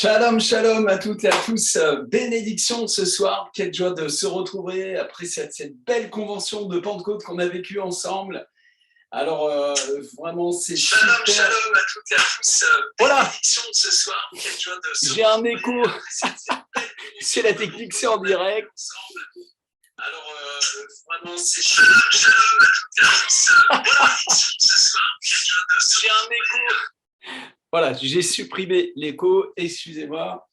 Shalom, shalom à toutes et à tous. Bénédiction ce soir. Quelle joie de se retrouver après cette belle convention de Pentecôte qu'on a vécue ensemble. Alors, vraiment, c'est Shalom, super. shalom à toutes et à tous. Voilà. Bénédiction ce soir. Quelle joie de se J'ai un retrouver écho. après cette belle convention C'est la technique, c'est en direct. ensemble. Alors, vraiment, c'est shalom, shalom à toutes et à tous. Bénédiction ce soir. Quelle joie de se J'ai un écho. Voilà, j'ai supprimé l'écho, excusez-moi.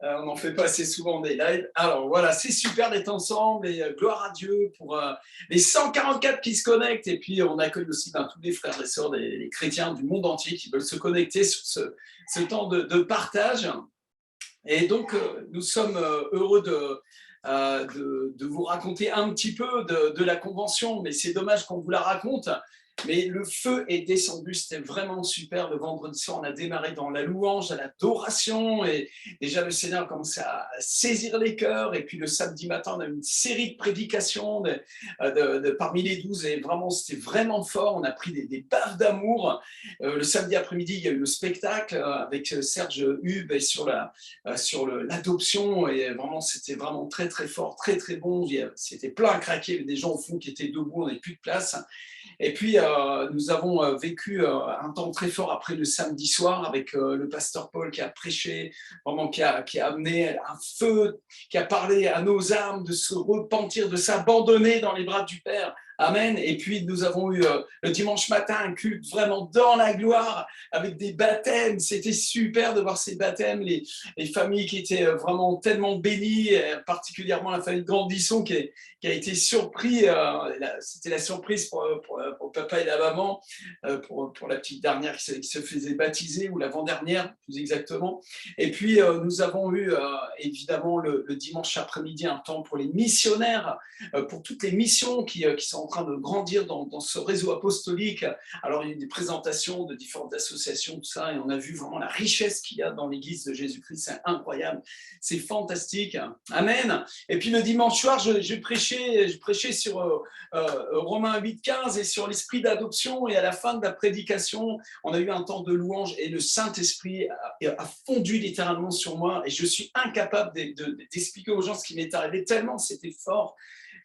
On n'en fait pas assez souvent des lives. Alors voilà, c'est super d'être ensemble et gloire à Dieu pour les 144 qui se connectent. Et puis on accueille aussi tous les frères et sœurs, les chrétiens du monde entier qui veulent se connecter sur ce temps de partage. Et donc nous sommes heureux de vous raconter un petit peu de la convention, mais c'est dommage qu'on vous la raconte. Mais le feu est descendu, c'était vraiment super. Le vendredi soir, on a démarré dans la louange, à l'adoration, et déjà le Seigneur a commencé à saisir les cœurs. Et puis le samedi matin, on a eu une série de prédications parmi les 12, et vraiment, c'était vraiment fort. On a pris des baffes d'amour. Le samedi après-midi, il y a eu le spectacle avec Serge Hub sur l'adoption, et vraiment, c'était vraiment très très fort, très très bon. C'était plein à craquer, des gens au fond qui étaient debout, on n'avait plus de place. Et puis, nous avons vécu un temps très fort après le samedi soir avec le pasteur Paul qui a prêché, vraiment qui a amené un feu, qui a parlé à nos âmes de se repentir, de s'abandonner dans les bras du Père. Amen. Et puis, nous avons eu le dimanche matin un culte vraiment dans la gloire avec des baptêmes. C'était super de voir ces baptêmes, les familles qui étaient vraiment tellement bénies, particulièrement la famille Grandisson qui a été surpris. C'était la surprise pour papa et la maman, pour la petite dernière qui se faisait baptiser, ou l'avant-dernière, plus exactement. Et puis, nous avons eu évidemment le dimanche après-midi un temps pour les missionnaires, pour toutes les missions qui sont en train de grandir dans ce réseau apostolique. Alors, il y a eu des présentations de différentes associations, tout ça, et on a vu vraiment la richesse qu'il y a dans l'Église de Jésus-Christ. C'est incroyable, c'est fantastique. Amen. Et puis, le dimanche soir, je prêchais sur Romains 8,15 et sur l'esprit d'adoption. Et à la fin de la prédication, on a eu un temps de louange et le Saint-Esprit a fondu littéralement sur moi. Et je suis incapable d'expliquer aux gens ce qui m'est arrivé, tellement c'était fort.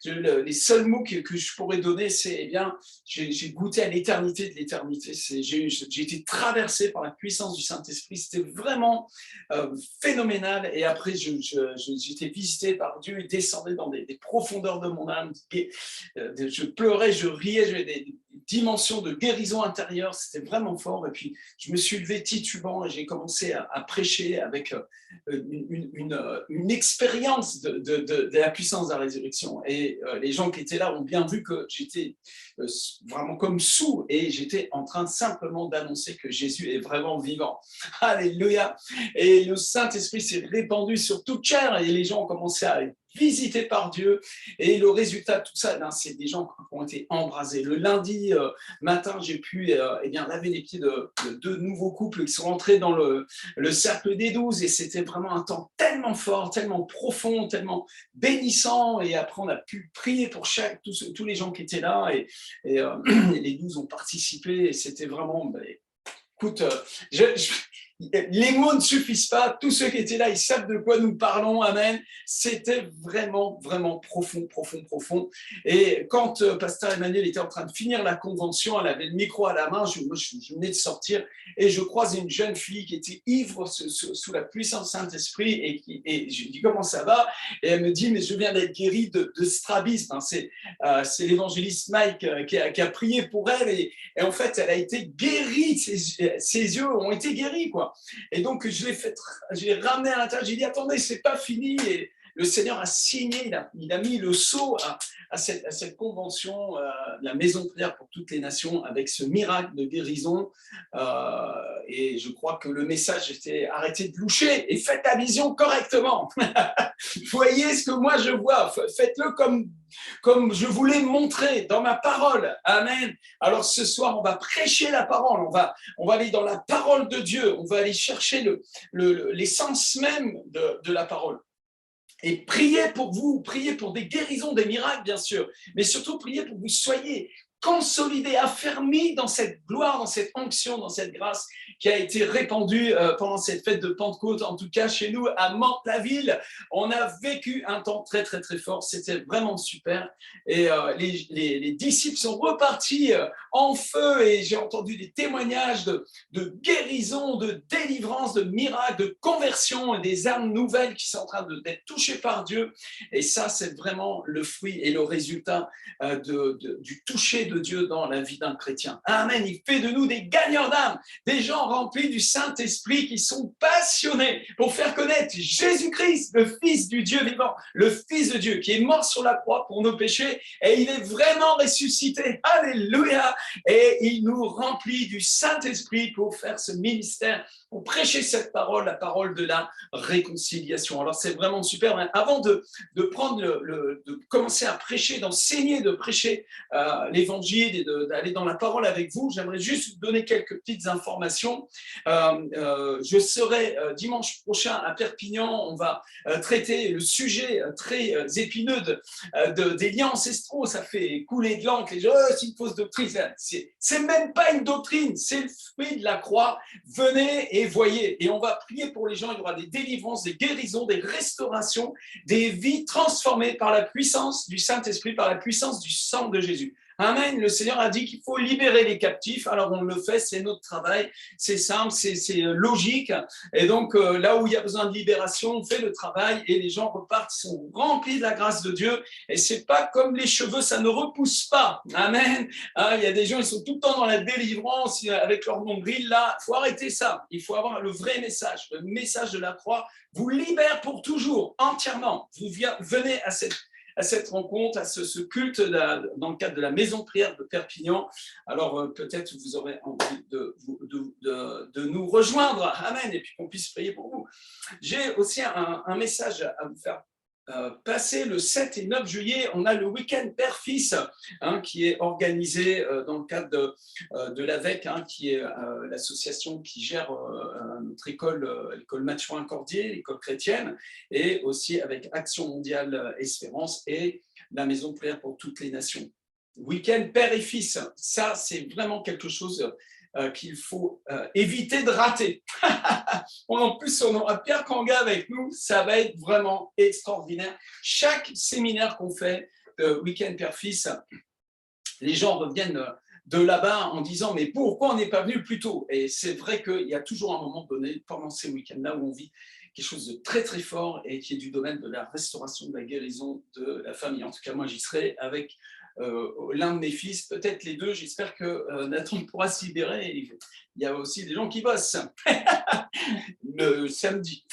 Les seuls mots que je pourrais donner, c'est, eh bien, j'ai goûté à l'éternité de l'éternité. J'ai été traversé par la puissance du Saint-Esprit. C'était vraiment phénoménal. Et après, j'étais visité par Dieu et descendais dans des profondeurs de mon âme. Je pleurais, je riais, j'avais des dimensions de guérison intérieure. C'était vraiment fort. Et puis, je me suis levé titubant et j'ai commencé à prêcher avec une expérience de la puissance de la résurrection. Et les gens qui étaient là ont bien vu que j'étais vraiment comme sous, et j'étais en train simplement d'annoncer que Jésus est vraiment vivant. Alléluia. Et le Saint-Esprit s'est répandu sur toute chair, et les gens ont commencé à être visités par Dieu. Et le résultat de tout ça, c'est des gens qui ont été embrasés. Le lundi matin, j'ai pu laver les pieds de deux nouveaux couples qui sont rentrés dans le cercle des 12, et c'était vraiment un temps tellement fort, tellement profond, tellement bénissant. Et après, on a pu prier pour tous les gens qui étaient là, et les 12 ont participé, et c'était vraiment, écoute, les mots ne suffisent pas. Tous ceux qui étaient là, ils savent de quoi nous parlons. Amen. C'était vraiment, vraiment profond, profond, profond. Et quand Pasteur Emmanuel était en train de finir la convention, elle avait le micro à la main. Je venais de sortir et je croise une jeune fille qui était ivre sous la puissance du Saint-Esprit, et je lui dis comment ça va, et elle me dit mais je viens d'être guérie de strabisme. C'est l'évangéliste Mike qui a prié pour elle, et en fait elle a été guérie. Ses yeux ont été guéris, quoi. Et donc, je l'ai ramené à l'intérieur. J'ai dit, attendez, c'est pas fini. Et le Seigneur a signé, il a mis le sceau à cette convention, la maison de prière pour toutes les nations, avec ce miracle de guérison. Et je crois que le message était arrêtez de loucher et faites la vision correctement. Voyez ce que moi je vois. Faites-le comme je voulais montrer dans ma parole. Amen. Alors ce soir, on va prêcher la parole. On va aller dans la parole de Dieu. On va aller chercher l'essence même de la parole. Et priez pour vous, priez pour des guérisons, des miracles, bien sûr, mais surtout priez pour que vous soyez consolidés, affermis dans cette gloire, dans cette onction, dans cette grâce qui a été répandue pendant cette fête de Pentecôte. En tout cas, chez nous, à Mantes-la-Ville, on a vécu un temps très, très, très fort. C'était vraiment super. Et les disciples sont repartis en feu et j'ai entendu des témoignages de guérison, de délivrance, de miracles, de conversion et des âmes nouvelles qui sont en train d'être touchées par Dieu. Et ça, c'est vraiment le fruit et le résultat du toucher de Dieu dans la vie d'un chrétien. Amen. Il fait de nous des gagnants d'âme, des gens remplis du Saint-Esprit qui sont passionnés pour faire connaître Jésus-Christ, le Fils du Dieu vivant, le Fils de Dieu qui est mort sur la croix pour nos péchés et il est vraiment ressuscité. Alléluia. Et il nous remplit du Saint-Esprit pour faire ce ministère, pour prêcher cette parole, la parole de la réconciliation. Alors c'est vraiment super. Avant de commencer à prêcher, d'enseigner, de prêcher l'évangile et d'aller dans la parole avec vous, j'aimerais juste vous donner quelques petites informations. Je serai dimanche prochain à Perpignan. On va traiter le sujet très épineux des liens ancestraux. Ça fait couler de l'encre. Les gens, c'est une fausse doctrine. C'est même pas une doctrine, c'est le fruit de la croix. Venez et voyez. Et on va prier pour les gens. Il y aura des délivrances, des guérisons, des restaurations, des vies transformées par la puissance du Saint-Esprit, par la puissance du sang de Jésus. Amen. Le Seigneur a dit qu'il faut libérer les captifs. Alors on le fait, c'est notre travail. C'est simple, c'est logique. Et donc là où il y a besoin de libération, on fait le travail et les gens repartent, ils sont remplis de la grâce de Dieu. Et c'est pas comme les cheveux, ça ne repousse pas. Amen. Il y a des gens, ils sont tout le temps dans la délivrance avec leur nombril. Là, il faut arrêter ça. Il faut avoir le vrai message. Le message de la croix vous libère pour toujours, entièrement. Vous venez à cette rencontre, à ce culte dans le cadre de la maison de prière de Perpignan. Alors peut-être vous aurez envie de nous rejoindre. Amen. Et puis qu'on puisse prier pour vous. J'ai aussi un message à vous faire passer. Le 7 et 9 juillet, on a le week-end Père-Fils qui est organisé dans le cadre de l'AVEC, qui est l'association qui gère notre école, l'école Mathurin-Cordier, l'école chrétienne, et aussi avec Action mondiale Espérance et la maison de prière pour toutes les nations. Week-end Père et Fils, ça c'est vraiment quelque chose qu'il faut éviter de rater. En plus, on aura Pierre Kanga avec nous, ça va être vraiment extraordinaire. Chaque séminaire qu'on fait, Week-end Père-Fils, les gens reviennent de là-bas en disant « mais pourquoi on n'est pas venu plus tôt ?» Et c'est vrai qu'il y a toujours un moment donné, pendant ces week-ends-là, où on vit quelque chose de très très fort et qui est du domaine de la restauration, de la guérison de la famille. En tout cas, moi, j'y serai avec l'un de mes fils, peut-être les deux. J'espère que Nathan pourra se libérer. Il y a aussi des gens qui bossent le samedi.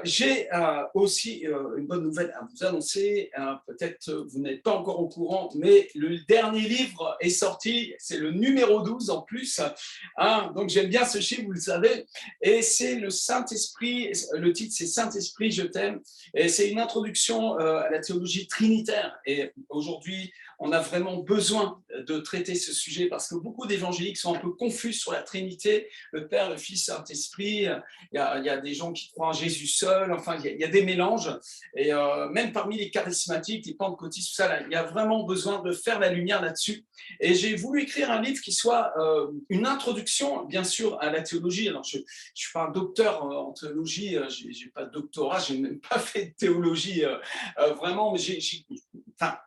J'ai aussi une bonne nouvelle à vous annoncer. Peut-être vous n'êtes pas encore au courant, mais le dernier livre est sorti. C'est le numéro 12 en plus. Donc j'aime bien ce chiffre, vous le savez. Et c'est le Saint-Esprit. Le titre, c'est Saint-Esprit, je t'aime. Et c'est une introduction à la théologie trinitaire. Et aujourd'hui, on a vraiment besoin de traiter ce sujet parce que beaucoup d'évangéliques sont un peu confus sur la Trinité, le Père, le Fils, Saint-Esprit. Il y a des gens qui croient en Jésus seul. Enfin, il y a des mélanges. Et même parmi les charismatiques, les pentecôtistes, tout ça, là, il y a vraiment besoin de faire la lumière là-dessus. Et j'ai voulu écrire un livre qui soit une introduction, bien sûr, à la théologie. Alors, je ne suis pas un docteur en théologie, je n'ai pas de doctorat, je n'ai même pas fait de théologie vraiment, mais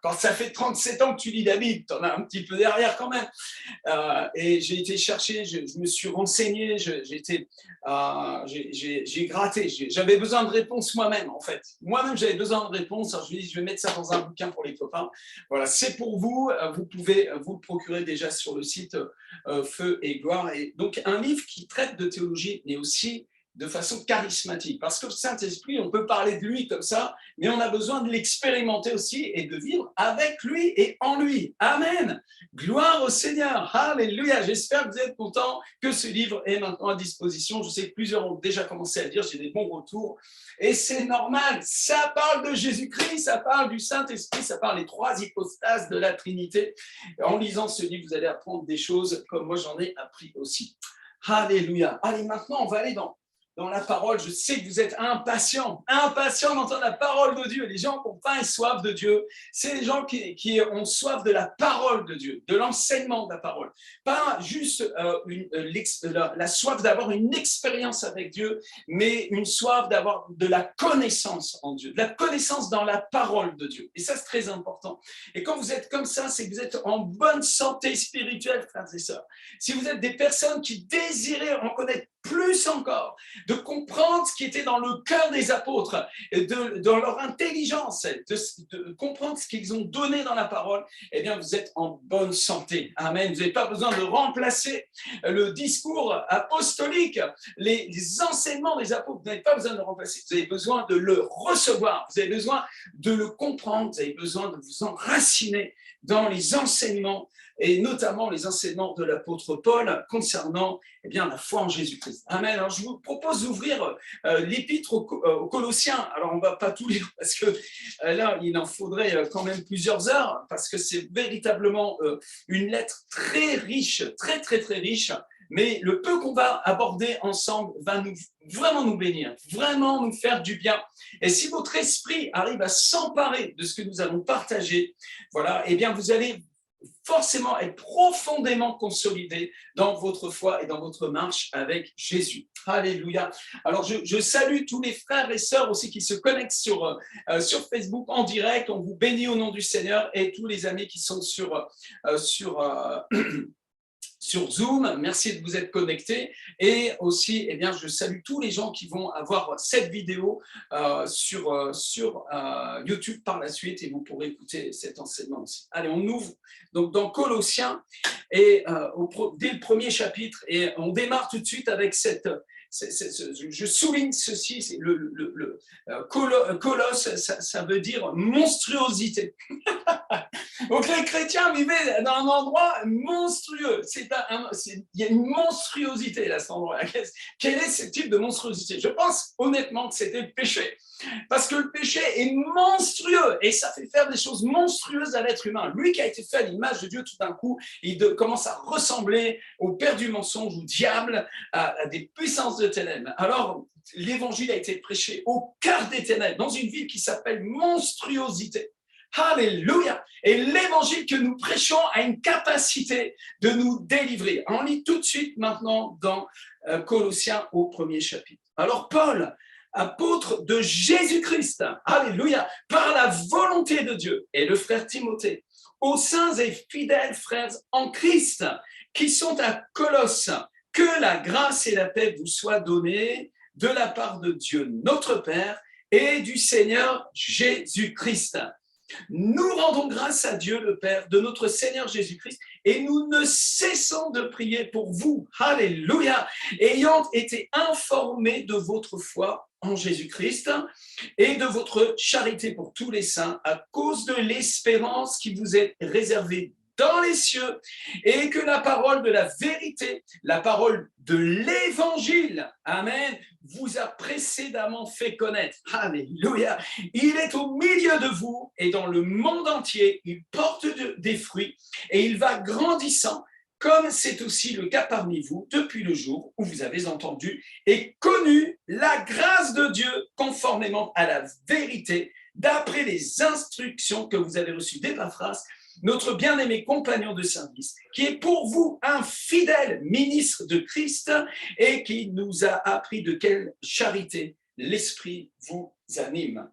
quand ça fait 37 ans que tu lis la Bible, tu en as un petit peu derrière quand même. Et j'ai été chercher, je me suis renseigné, j'ai gratté, j'avais besoin de réponses moi-même en fait. Moi-même j'avais besoin de réponses, alors je me dis je vais mettre ça dans un bouquin pour les copains. Voilà, c'est pour vous, vous pouvez vous le procurer déjà sur le site Feu et Gloire. Et donc un livre qui traite de théologie, mais aussi de façon charismatique. Parce que le Saint-Esprit, on peut parler de lui comme ça, mais on a besoin de l'expérimenter aussi et de vivre avec lui et en lui. Amen. Gloire au Seigneur. Alléluia. J'espère que vous êtes contents que ce livre est maintenant à disposition. Je sais que plusieurs ont déjà commencé à le lire. J'ai des bons retours. Et c'est normal. Ça parle de Jésus-Christ, ça parle du Saint-Esprit, ça parle des trois hypostases de la Trinité. En lisant ce livre, vous allez apprendre des choses comme moi j'en ai appris aussi. Alléluia. Allez, maintenant, on va aller dans dans la parole. Je sais que vous êtes impatients d'entendre la parole de Dieu. Les gens qui ont faim et soif de Dieu, c'est les gens qui ont soif de la parole de Dieu, de l'enseignement de la parole. Pas juste la soif d'avoir une expérience avec Dieu, mais une soif d'avoir de la connaissance en Dieu, de la connaissance dans la parole de Dieu. Et ça, c'est très important. Et quand vous êtes comme ça, c'est que vous êtes en bonne santé spirituelle, frères et sœurs. Si vous êtes des personnes qui désiraient en connaître plus encore, de comprendre ce qui était dans le cœur des apôtres, dans leur intelligence, de comprendre ce qu'ils ont donné dans la parole, eh bien, vous êtes en bonne santé. Amen. Vous n'avez pas besoin de remplacer le discours apostolique, les enseignements des apôtres. Vous n'avez pas besoin de le remplacer. Vous avez besoin de le recevoir. Vous avez besoin de le comprendre. Vous avez besoin de vous enraciner dans les enseignements et notamment les enseignements de l'apôtre Paul concernant bien, la foi en Jésus-Christ. Amen. Alors, je vous propose d'ouvrir l'épître aux Colossiens. Alors, on ne va pas tout lire parce que là, il en faudrait quand même plusieurs heures parce que c'est véritablement une lettre très riche, très, très, très riche. Mais le peu qu'on va aborder ensemble va vraiment nous bénir, vraiment nous faire du bien. Et si votre esprit arrive à s'emparer de ce que nous allons partager, voilà, eh bien, vous allez forcément être profondément consolidé dans votre foi et dans votre marche avec Jésus. Alléluia. Alors, je salue tous les frères et sœurs aussi qui se connectent sur Facebook en direct. On vous bénit au nom du Seigneur et tous les amis qui sont sur Zoom, merci de vous être connectés et aussi, eh bien, je salue tous les gens qui vont avoir cette vidéo sur YouTube par la suite et vous pourrez écouter cet enseignement aussi. Allez, on ouvre donc dans Colossiens et dès le premier chapitre et on démarre tout de suite avec je souligne ceci, colosse, ça veut dire monstruosité. Donc les chrétiens vivaient dans un endroit monstrueux. Il y a une monstruosité là, cet endroit. Quel est ce type de monstruosité? Je pense honnêtement que c'était le péché. Parce que le péché est monstrueux et ça fait faire des choses monstrueuses à l'être humain. Lui qui a été fait à l'image de Dieu, tout d'un coup, il commence à ressembler au père du mensonge, au diable, à des puissances de ténèbres. Alors, l'évangile a été prêché au cœur des ténèbres, dans une ville qui s'appelle monstruosité. Alléluia! Et l'évangile que nous prêchons a une capacité de nous délivrer. On lit tout de suite maintenant dans Colossiens au premier chapitre. Alors Paul, apôtre de Jésus-Christ, alléluia, par la volonté de Dieu, et le frère Timothée, aux saints et fidèles frères en Christ qui sont à Colosse, que la grâce et la paix vous soient données de la part de Dieu notre Père et du Seigneur Jésus-Christ. Nous rendons grâce à Dieu le Père de notre Seigneur Jésus-Christ et nous ne cessons de prier pour vous, alléluia, ayant été informés de votre foi en Jésus-Christ et de votre charité pour tous les saints à cause de l'espérance qui vous est réservée dans les cieux et que la parole de la vérité, la parole de l'évangile, amen, vous a précédemment fait connaître. Alléluia. Il est au milieu de vous et dans le monde entier, il porte des fruits et il va grandissant, comme c'est aussi le cas parmi vous depuis le jour où vous avez entendu et connu la grâce de Dieu conformément à la vérité, d'après les instructions que vous avez reçues d'Épaphras, notre bien-aimé compagnon de service, qui est pour vous un fidèle ministre de Christ et qui nous a appris de quelle charité l'Esprit vous anime.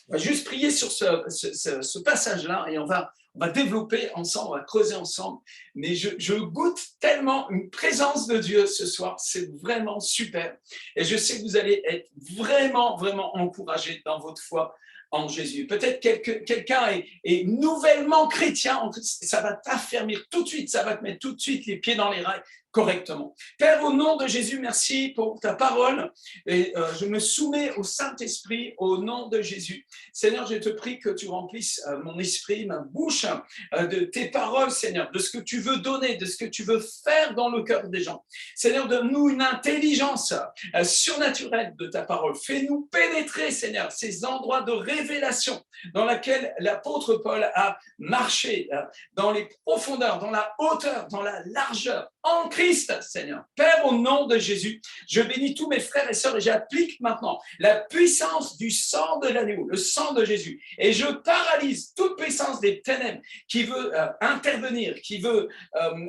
On va juste prier sur ce passage-là et on va développer ensemble, on va creuser ensemble. Mais je goûte tellement une présence de Dieu ce soir, c'est vraiment super. Et je sais que vous allez être vraiment, vraiment encouragés dans votre foi en Jésus. Peut-être quelqu'un est nouvellement chrétien, ça va t'affermir tout de suite, ça va te mettre tout de suite les pieds dans les rails correctement. Père, au nom de Jésus, merci pour ta parole et je me soumets au Saint-Esprit au nom de Jésus. Seigneur, je te prie que tu remplisses mon esprit, ma bouche de tes paroles, Seigneur, de ce que tu veux donner, de ce que tu veux faire dans le cœur des gens. Seigneur, donne-nous une intelligence surnaturelle de ta parole. Fais-nous pénétrer, Seigneur, ces endroits de révélation dans lesquels l'apôtre Paul a marché, dans les profondeurs, dans la hauteur, dans la largeur. en Christ, Seigneur. Père, au nom de Jésus, je bénis tous mes frères et sœurs et j'applique maintenant la puissance du sang de l'agneau, le sang de Jésus. Et je paralyse toute puissance des ténèbres qui veut intervenir, qui veut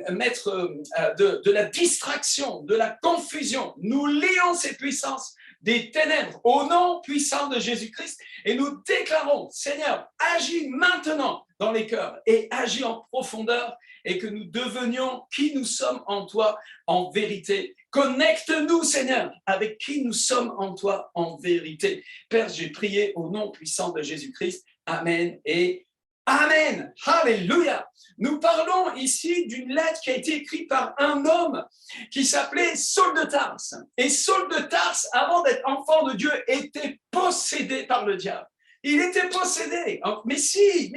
mettre de la distraction, de la confusion. Nous lions ces puissances des ténèbres au nom puissant de Jésus-Christ et nous déclarons, Seigneur, agis maintenant dans les cœurs et agis en profondeur et que nous devenions qui nous sommes en toi en vérité. Connecte-nous, Seigneur, avec qui nous sommes en toi en vérité. Père, j'ai prié au nom puissant de Jésus-Christ. Amen et Amen. Alléluia. Nous parlons ici d'une lettre qui a été écrite par un homme qui s'appelait Saul de Tarse. Et Saul de Tarse, avant d'être enfant de Dieu, était possédé par le diable. Il était possédé, mais si.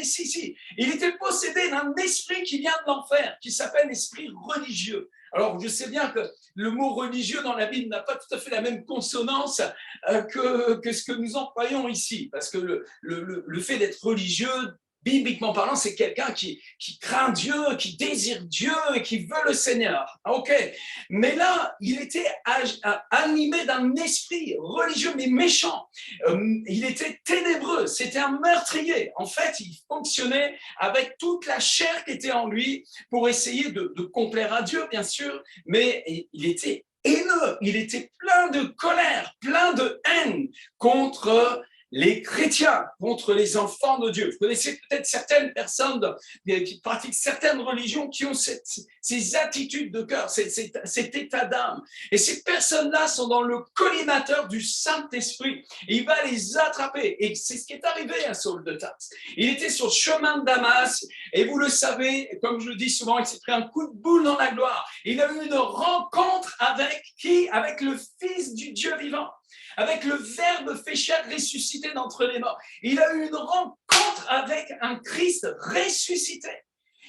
Il était possédé d'un esprit qui vient de l'enfer, qui s'appelle l'esprit religieux. Alors, je sais bien que le mot religieux dans la Bible n'a pas tout à fait la même consonance que ce que nous employons ici, parce que le fait d'être religieux, bibliquement parlant, c'est quelqu'un qui craint Dieu, qui désire Dieu et qui veut le Seigneur. Ok, mais là, il était animé d'un esprit religieux, mais méchant. Il était ténébreux, c'était un meurtrier. En fait, il fonctionnait avec toute la chair qui était en lui pour essayer de complaire à Dieu, bien sûr, mais il était haineux, il était plein de colère, plein de haine contre les chrétiens, contre les enfants de Dieu. Vous connaissez peut-être certaines personnes qui pratiquent certaines religions qui ont ces attitudes de cœur, cet état d'âme. Et ces personnes-là sont dans le collimateur du Saint-Esprit. Et il va les attraper. Et c'est ce qui est arrivé à Saul de Tarse. Il était sur le chemin de Damas. Et vous le savez, comme je le dis souvent, il s'est pris un coup de boule dans la gloire. Il a eu une rencontre avec qui? Avec le Fils du Dieu vivant. Avec le Verbe fait chair ressuscité d'entre les morts. Il a eu une rencontre avec un Christ ressuscité.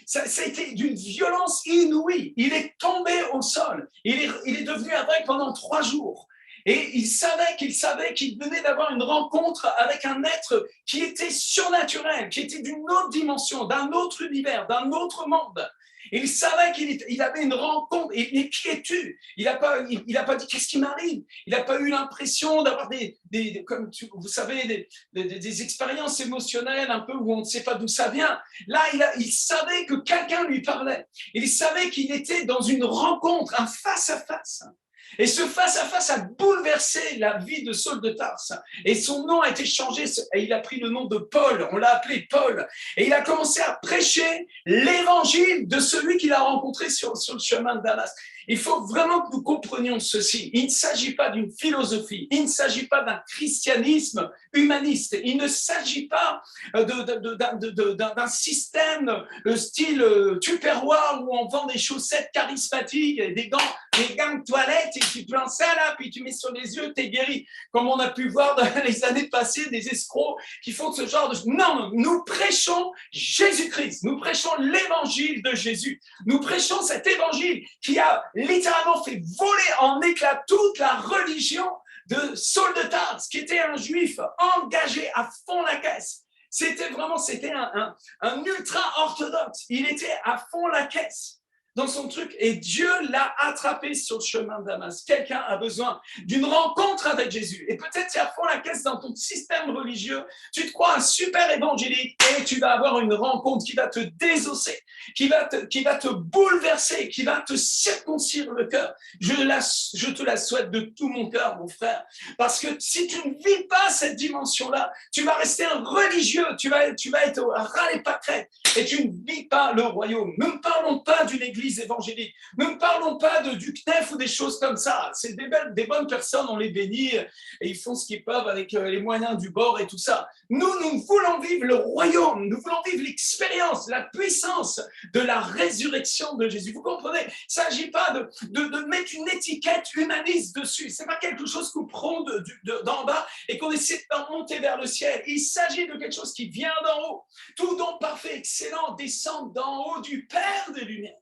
Ça a été d'une violence inouïe. Il est tombé au sol. Il est devenu aveugle pendant 3 jours. Et il savait qu'il venait d'avoir une rencontre avec un être qui était surnaturel, qui était d'une autre dimension, d'un autre univers, d'un autre monde. Il savait qu'il avait une rencontre. Et qui es-tu? Il n'a pas dit qu'est-ce qui m'arrive. Il n'a pas eu l'impression d'avoir comme vous savez, des expériences émotionnelles un peu où on ne sait pas d'où ça vient. Là, il savait que quelqu'un lui parlait. Il savait qu'il était dans une rencontre, un face-à-face. Et ce face-à-face a bouleversé la vie de Saul de Tarse. Et son nom a été changé, et il a pris le nom de Paul, on l'a appelé Paul. Et il a commencé à prêcher l'évangile de celui qu'il a rencontré sur le chemin de Damas. Il faut vraiment que nous comprenions ceci. Il ne s'agit pas d'une philosophie, il ne s'agit pas d'un christianisme humaniste, il ne s'agit pas d'un système style Tupperware où on vend des chaussettes charismatiques, des gants de toilette et tu prends ça là, puis tu mets sur les yeux, t'es guéri. Comme on a pu voir dans les années passées des escrocs qui font ce genre de... Non, nous prêchons Jésus-Christ, nous prêchons l'évangile de Jésus, nous prêchons cet évangile qui a littéralement fait voler en éclats toute la religion de Saul de Tarse, qui était un juif engagé à fond la caisse. C'était un ultra-orthodoxe. Il était à fond la caisse dans son truc et Dieu l'a attrapé sur le chemin de Damas. Quelqu'un a besoin d'une rencontre avec Jésus et peut-être tu es à fond la caisse dans ton système religieux, tu te crois un super évangélique et tu vas avoir une rencontre qui va te désosser, qui va te bouleverser, qui va te circoncire le cœur. Je te la souhaite de tout mon cœur, mon frère, parce que si tu ne vis pas cette dimension-là, tu vas rester un religieux, tu vas être au ras les pâquerettes et tu ne vis pas le royaume. Ne me parlons pas d'une église évangélique. Ne me parlons pas du CNEF ou des choses comme ça. C'est des bonnes personnes, on les bénit et ils font ce qu'ils peuvent avec les moyens du bord et tout ça. Nous voulons vivre le royaume. Nous voulons vivre l'expérience, la puissance de la résurrection de Jésus. Vous comprenez? Il ne s'agit pas de mettre une étiquette humaniste dessus. Ce n'est pas quelque chose qu'on prend d'en bas et qu'on essaie de monter vers le ciel. Il s'agit de quelque chose qui vient d'en haut. Tout don parfait, excellent, descend d'en haut du Père des Lumières.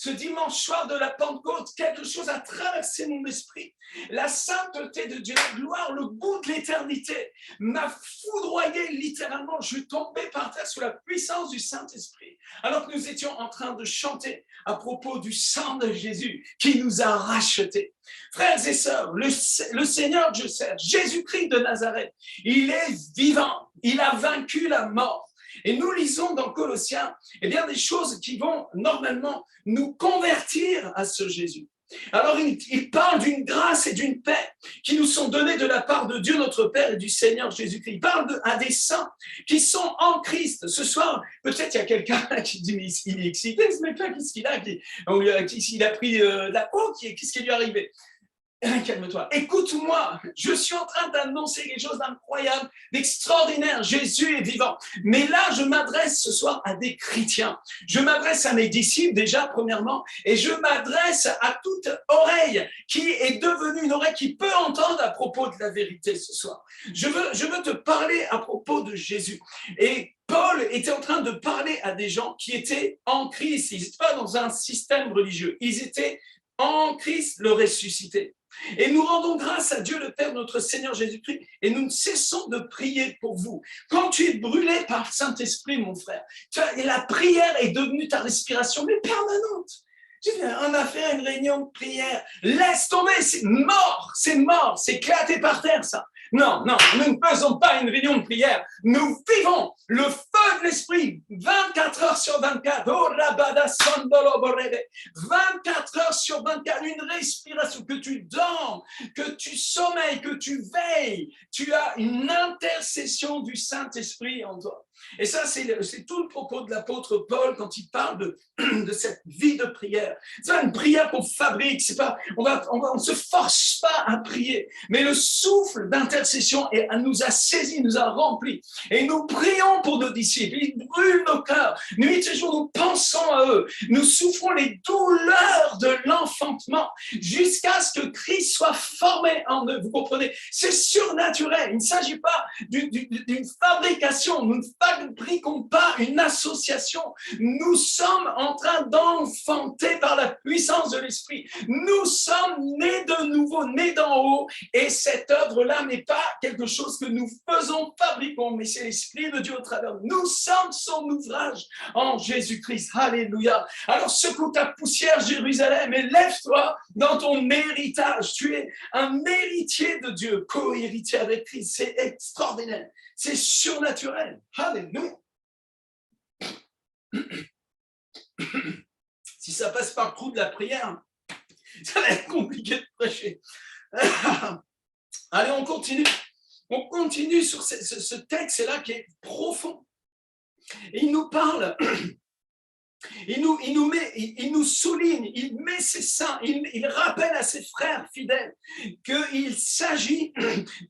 ce dimanche soir de la Pentecôte, quelque chose a traversé mon esprit. La sainteté de Dieu, la gloire, le goût de l'éternité m'a foudroyé littéralement. Je tombais par terre sous la puissance du Saint-Esprit. Alors que nous étions en train de chanter à propos du sang de Jésus qui nous a rachetés. Frères et sœurs, le Seigneur Dieu sert, Jésus-Christ de Nazareth, il est vivant, il a vaincu la mort. Et nous lisons dans Colossiens bien, des choses qui vont normalement nous convertir à ce Jésus. Alors, il parle d'une grâce et d'une paix qui nous sont données de la part de Dieu notre Père et du Seigneur Jésus-Christ. Il parle à des saints qui sont en Christ. Ce soir, peut-être il y a quelqu'un qui dit, mais il est excité, ce mec-là, qu'est-ce qu'il a? Il a pris de la coke, qu'est-ce qui lui est arrivé? Calme-toi, écoute-moi, je suis en train d'annoncer quelque chose d'incroyable, d'extraordinaire, Jésus est vivant. Mais là, je m'adresse ce soir à des chrétiens, je m'adresse à mes disciples déjà, premièrement, et je m'adresse à toute oreille qui est devenue une oreille qui peut entendre à propos de la vérité ce soir. Je veux te parler à propos de Jésus. Et Paul était en train de parler à des gens qui étaient en Christ, ils n'étaient pas dans un système religieux, ils étaient en Christ le ressuscité. Et nous rendons grâce à Dieu le Père, notre Seigneur Jésus-Christ, et nous ne cessons de prier pour vous. Quand tu es brûlé par le Saint-Esprit, mon frère, la prière est devenue ta respiration, mais permanente. On a fait une réunion de prière, laisse tomber, c'est mort, c'est éclaté par terre ça. Non, nous ne faisons pas une réunion de prière. Nous vivons le feu de l'esprit 24 heures sur 24. 24 heures sur 24, une respiration, que tu dormes, que tu sommeilles, que tu veilles. Tu as une intercession du Saint-Esprit en toi. Et ça, c'est tout le propos de l'apôtre Paul quand il parle de cette vie de prière. C'est pas une prière qu'on fabrique, c'est pas, on ne se force pas à prier, mais le souffle d'intercession nous a saisis, nous a remplis. Et nous prions pour nos disciples, ils brûlent nos cœurs. Nuit et jour, nous pensons à eux. Nous souffrons les douleurs de l'enfantement jusqu'à ce que Christ soit formé en eux. Vous comprenez? C'est surnaturel. Il ne s'agit pas d'une fabrication. Nous ne fabriquons pas une association. Nous sommes en train d'enfanter par la puissance de l'Esprit. Nous sommes nés de nouveau, nés d'en haut. Et cette œuvre-là n'est pas quelque chose que nous faisons, fabriquons, mais c'est l'Esprit de Dieu au travers de nous. Nous sommes son ouvrage en Jésus-Christ. Alléluia. Alors secoue ta poussière, Jérusalem, et lève-toi dans ton héritage. Tu es un héritier de Dieu, co-héritier avec Christ. C'est extraordinaire. C'est surnaturel. Alléluia. Si ça passe par le trou de la prière, ça va être compliqué de prêcher. Allez, on continue. On continue sur ce texte-là qui est profond. Et il nous parle, il nous souligne, il met ses saints, il rappelle à ses frères fidèles qu'il s'agit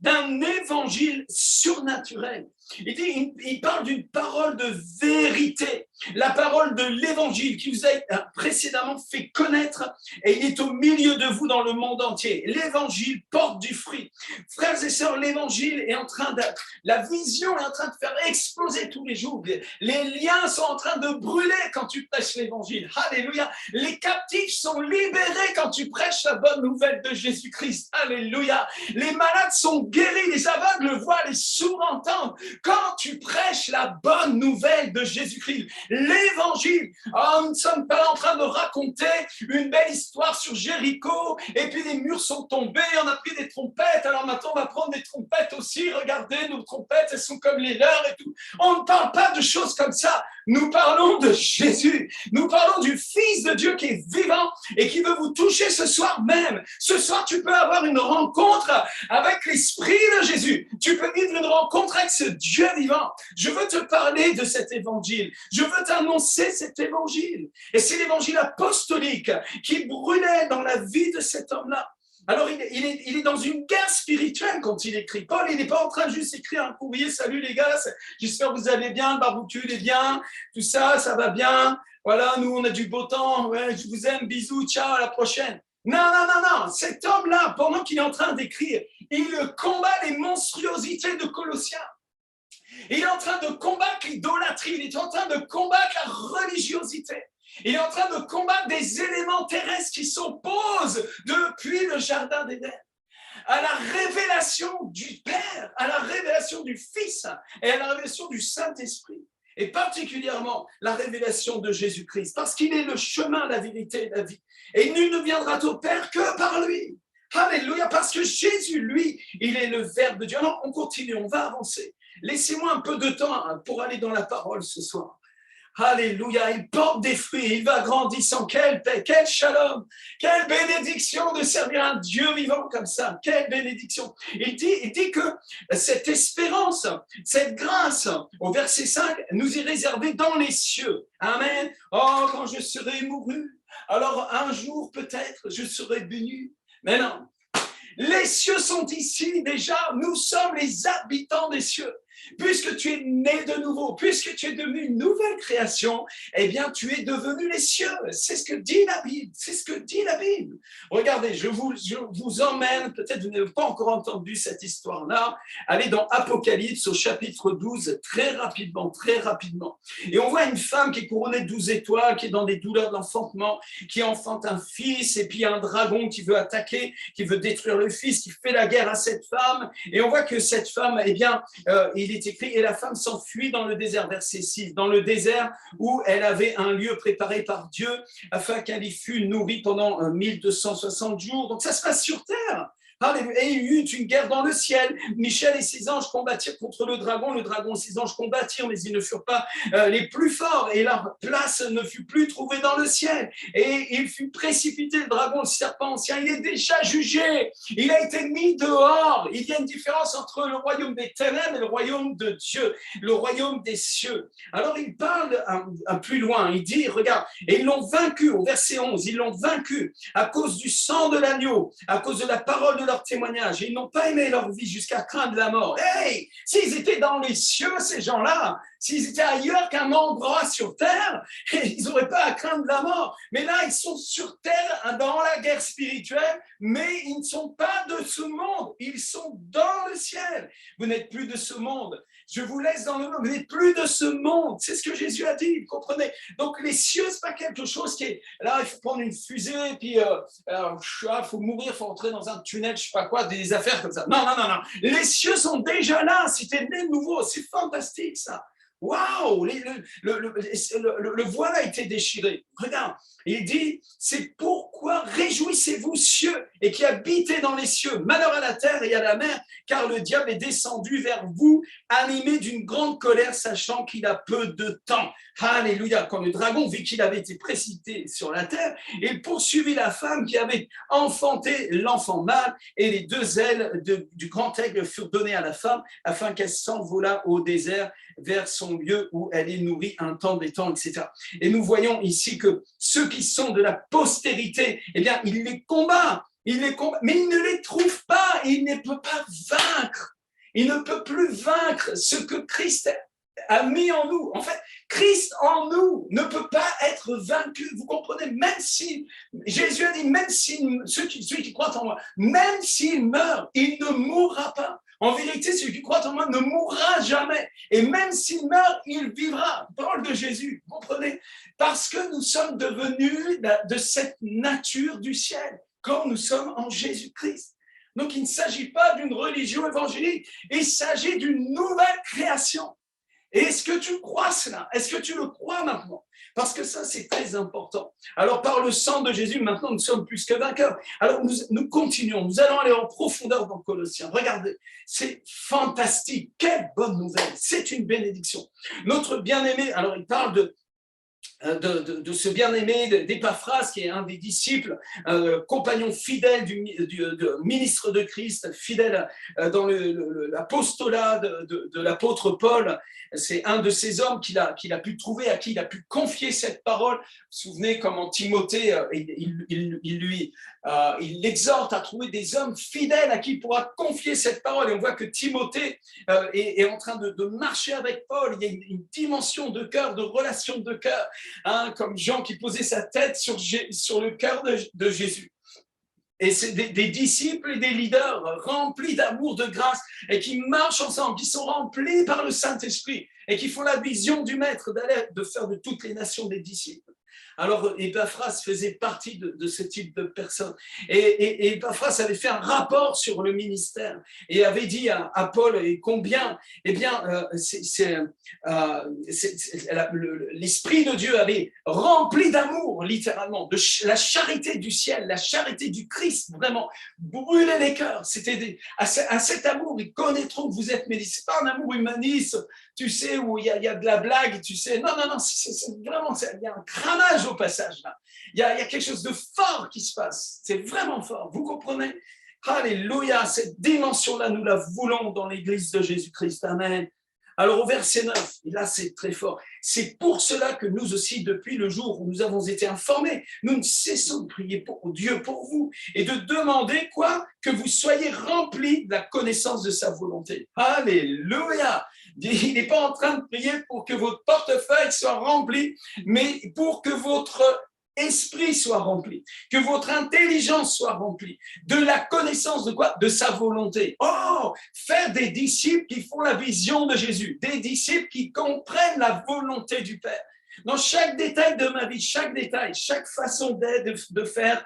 d'un évangile surnaturel. Il parle d'une parole de vérité, la parole de l'évangile qui vous a précédemment fait connaître et il est au milieu de vous dans le monde entier. L'évangile porte du fruit. Frères et sœurs, l'évangile est en train de, la vision est en train de faire exploser tous les jours. Les liens sont en train de brûler quand tu prêches l'évangile. Alléluia. Les captifs sont libérés quand tu prêches la bonne nouvelle de Jésus-Christ. Alléluia. Les malades sont guéris, les aveugles voient, les sourds entendent. Quand tu prêches la bonne nouvelle de Jésus-Christ, l'évangile, nous ne sommes pas en train de raconter une belle histoire sur Jéricho et puis les murs sont tombés, on a pris des trompettes, alors maintenant on va prendre des trompettes aussi, regardez nos trompettes, elles sont comme les leurs et tout. On ne parle pas de choses comme ça, nous parlons de Jésus, nous parlons du Fils de Dieu qui est vivant et qui veut vous toucher ce soir même. Ce soir, tu peux avoir une rencontre avec l'Esprit de Jésus, tu peux vivre une rencontre avec ce Dieu vivant. Je veux te parler de cet évangile. Je veux t'annoncer cet évangile. Et c'est l'évangile apostolique qui brûlait dans la vie de cet homme-là. Alors, il est dans une guerre spirituelle quand il écrit. Paul, il n'est pas en train de juste écrire un courrier. Salut les gars, j'espère que vous allez bien, le barbecue est bien, tout ça, ça va bien. Voilà, nous, on a du beau temps. Ouais, je vous aime, bisous, ciao, à la prochaine. Non. Cet homme-là, pendant qu'il est en train d'écrire, il combat les monstruosités de Colossiens. Il est en train de combattre l'idolâtrie, il est en train de combattre la religiosité. Il est en train de combattre des éléments terrestres qui s'opposent depuis le jardin d'Éden à la révélation du Père, à la révélation du Fils et à la révélation du Saint-Esprit. Et particulièrement la révélation de Jésus-Christ, parce qu'il est le chemin, la vérité et la vie. Et nul ne viendra au Père que par lui. Alléluia, parce que Jésus, lui, il est le Verbe de Dieu. Alors, on continue, on va avancer. Laissez-moi un peu de temps pour aller dans la parole ce soir. Alléluia, il porte des fruits, il va grandissant. Quelle paix, quel shalom, quelle bénédiction de servir un Dieu vivant comme ça. Quelle bénédiction. Il dit que cette espérance, cette grâce, au verset 5, nous est réservée dans les cieux. Amen. Oh, quand je serai mouru, alors un jour peut-être je serai béni. Mais non, les cieux sont ici déjà, nous sommes les habitants des cieux. Puisque tu es né de nouveau, puisque tu es devenu une nouvelle création, eh bien, tu es devenu les cieux. C'est ce que dit la Bible. C'est ce que dit la Bible. Regardez, je vous emmène, peut-être vous n'avez pas encore entendu cette histoire-là, allez dans Apocalypse au chapitre 12, très rapidement. Et on voit une femme qui est couronnée de 12 étoiles, qui est dans des douleurs d'enfantement, qui enfante un fils, et puis il y a un dragon qui veut attaquer, qui veut détruire le fils, qui fait la guerre à cette femme. Et on voit que cette femme, eh bien, il est écrit, et la femme s'enfuit dans le désert, verset 6, dans le désert où elle avait un lieu préparé par Dieu afin qu'elle y fût nourrie pendant 1260 jours. Donc ça se passe sur terre. Et il y eut une guerre dans le ciel. Michel et ses anges combattirent contre le dragon et ses anges combattirent, mais ils ne furent pas les plus forts. Et leur place ne fut plus trouvée dans le ciel. Et il fut précipité, le dragon, le serpent ancien. Il est déjà jugé. Il a été mis dehors. Il y a une différence entre le royaume des ténèbres et le royaume de Dieu, le royaume des cieux. Alors il parle un plus loin. Il dit, regarde, et ils l'ont vaincu, au verset 11, ils l'ont vaincu à cause du sang de l'agneau, à cause de la parole de leur témoignage. Ils n'ont pas aimé leur vie jusqu'à craindre la mort. Hey, s'ils étaient dans les cieux, ces gens-là, s'ils étaient ailleurs qu'un endroit sur terre, ils n'auraient pas à craindre la mort. Mais là, ils sont sur terre dans la guerre spirituelle, mais ils ne sont pas de ce monde. Ils sont dans le ciel. Vous n'êtes plus de ce monde. Je vous laisse dans le monde. Vous n'êtes plus de ce monde. C'est ce que Jésus a dit. Vous comprenez? Donc, les cieux, ce n'est pas quelque chose qui est... Là, il faut prendre une fusée, puis il faut mourir, il faut entrer dans un tunnel, je ne sais pas quoi, des affaires comme ça. Non. Les cieux sont déjà là. Si tu es né de nouveau, c'est fantastique, ça. Waouh, le voile a été déchiré. Regarde, il dit, c'est pourquoi réjouissez-vous cieux et qui habitez dans les cieux, malheur à la terre et à la mer, car le diable est descendu vers vous, animé d'une grande colère, sachant qu'il a peu de temps. Alléluia, quand le dragon vit qu'il avait été précipité sur la terre, il poursuivit la femme qui avait enfanté l'enfant mâle, et les deux ailes du grand aigle furent données à la femme, afin qu'elle s'envolât au désert vers son lieu où elle est nourrie un temps des temps, etc. Et nous voyons ici que ceux qui sont de la postérité, eh bien, il les combat, mais il ne les trouve pas, il ne peut pas vaincre. Il ne peut plus vaincre ce que Christ a mis en nous. En fait, Christ en nous ne peut pas être vaincu. Vous comprenez? Même si, Jésus a dit, même si celui qui croit en moi, même s'il meurt, il ne mourra pas. En vérité, celui qui croit en moi ne mourra jamais. Et même s'il meurt, il vivra. Parole de Jésus, vous comprenez? Parce que nous sommes devenus de cette nature du ciel, comme nous sommes en Jésus-Christ. Donc, il ne s'agit pas d'une religion évangélique, il s'agit d'une nouvelle création. Et est-ce que tu crois cela? Est-ce que tu le crois maintenant? Parce que ça, c'est très important. Alors, par le sang de Jésus, maintenant, nous sommes plus que vainqueurs. Alors, nous continuons. Nous allons aller en profondeur dans Colossiens. Regardez, c'est fantastique. Quelle bonne nouvelle. C'est une bénédiction. Notre bien-aimé, alors il parle de ce bien-aimé d'Épaphras, qui est un des disciples, compagnon fidèle du ministre de Christ, fidèle dans l'apostolat de l'apôtre Paul. C'est un de ces hommes qu'il a pu trouver, à qui il a pu confier cette parole. Vous vous souvenez comment Timothée, il l'exhorte à trouver des hommes fidèles à qui il pourra confier cette parole. Et on voit que Timothée est en train de marcher avec Paul. Il y a une dimension de cœur, de relation de cœur, hein, comme Jean qui posait sa tête sur le cœur de Jésus. Et c'est des disciples et des leaders remplis d'amour, de grâce, et qui marchent ensemble, qui sont remplis par le Saint-Esprit, et qui font la vision du Maître de faire de toutes les nations des disciples. Alors, Épaphras faisait partie de ce type de personne. Et Épaphras avait fait un rapport sur le ministère et avait dit à Paul et combien, eh bien, l'Esprit de Dieu avait rempli d'amour, littéralement, de la charité du ciel, la charité du Christ, vraiment, brûler les cœurs. C'était à cet amour, ils connaîtront que vous êtes médis. C'est pas un amour humaniste, tu sais, où il y a de la blague, tu sais. Non, c'est vraiment, il y a un cramage au passage, là. Il y a quelque chose de fort qui se passe. C'est vraiment fort. Vous comprenez? Alléluia. Cette dimension-là, nous la voulons dans l'Église de Jésus-Christ. Amen. Alors au verset 9, là c'est très fort. C'est pour cela que nous aussi, depuis le jour où nous avons été informés, nous ne cessons de prier pour Dieu pour vous et de demander quoi? Que vous soyez remplis de la connaissance de sa volonté. Alléluia. Il n'est pas en train de prier pour que votre portefeuille soit rempli, mais pour que votre esprit soit rempli, que votre intelligence soit remplie, de la connaissance de quoi? De sa volonté. Oh, faire des disciples qui font la vision de Jésus, des disciples qui comprennent la volonté du Père. Dans chaque détail de ma vie, chaque détail, chaque façon d'être, de faire,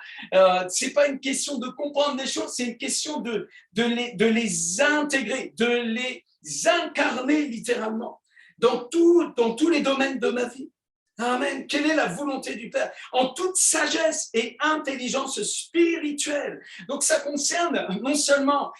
c'est pas une question de comprendre des choses, c'est une question de les intégrer, de les incarner littéralement dans tous les domaines de ma vie. Amen. Quelle est la volonté du Père? En toute sagesse et intelligence spirituelle. Donc, ça concerne non seulement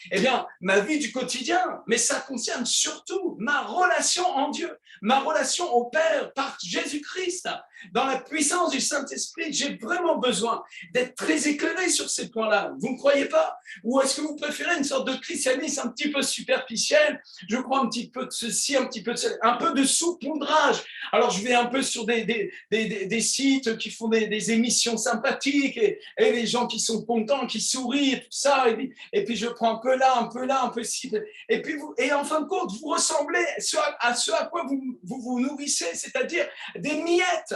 ma vie du quotidien, mais ça concerne surtout ma relation en Dieu, ma relation au Père par Jésus-Christ. Dans la puissance du Saint-Esprit, j'ai vraiment besoin d'être très éclairé sur ces points-là. Vous ne croyez pas? Ou est-ce que vous préférez une sorte de christianisme un petit peu superficiel? Je crois un petit peu de ceci, un petit peu de cela, un peu de saupoudrage. Alors, je vais un peu sur des sites qui font des émissions sympathiques et les gens qui sont contents, qui sourient et tout ça. Et puis je prends un peu là, un peu là, un peu ci. Et puis en fin de compte, vous ressemblez à ce à quoi vous nourrissez, c'est-à-dire des miettes.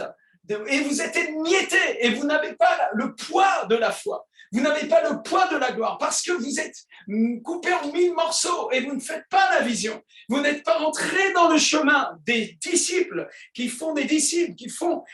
Et vous êtes émiettés et vous n'avez pas le poids de la foi. Vous n'avez pas le poids de la gloire parce que vous êtes coupés en 1000 morceaux et vous ne faites pas la vision. Vous n'êtes pas rentrés dans le chemin des disciples qui font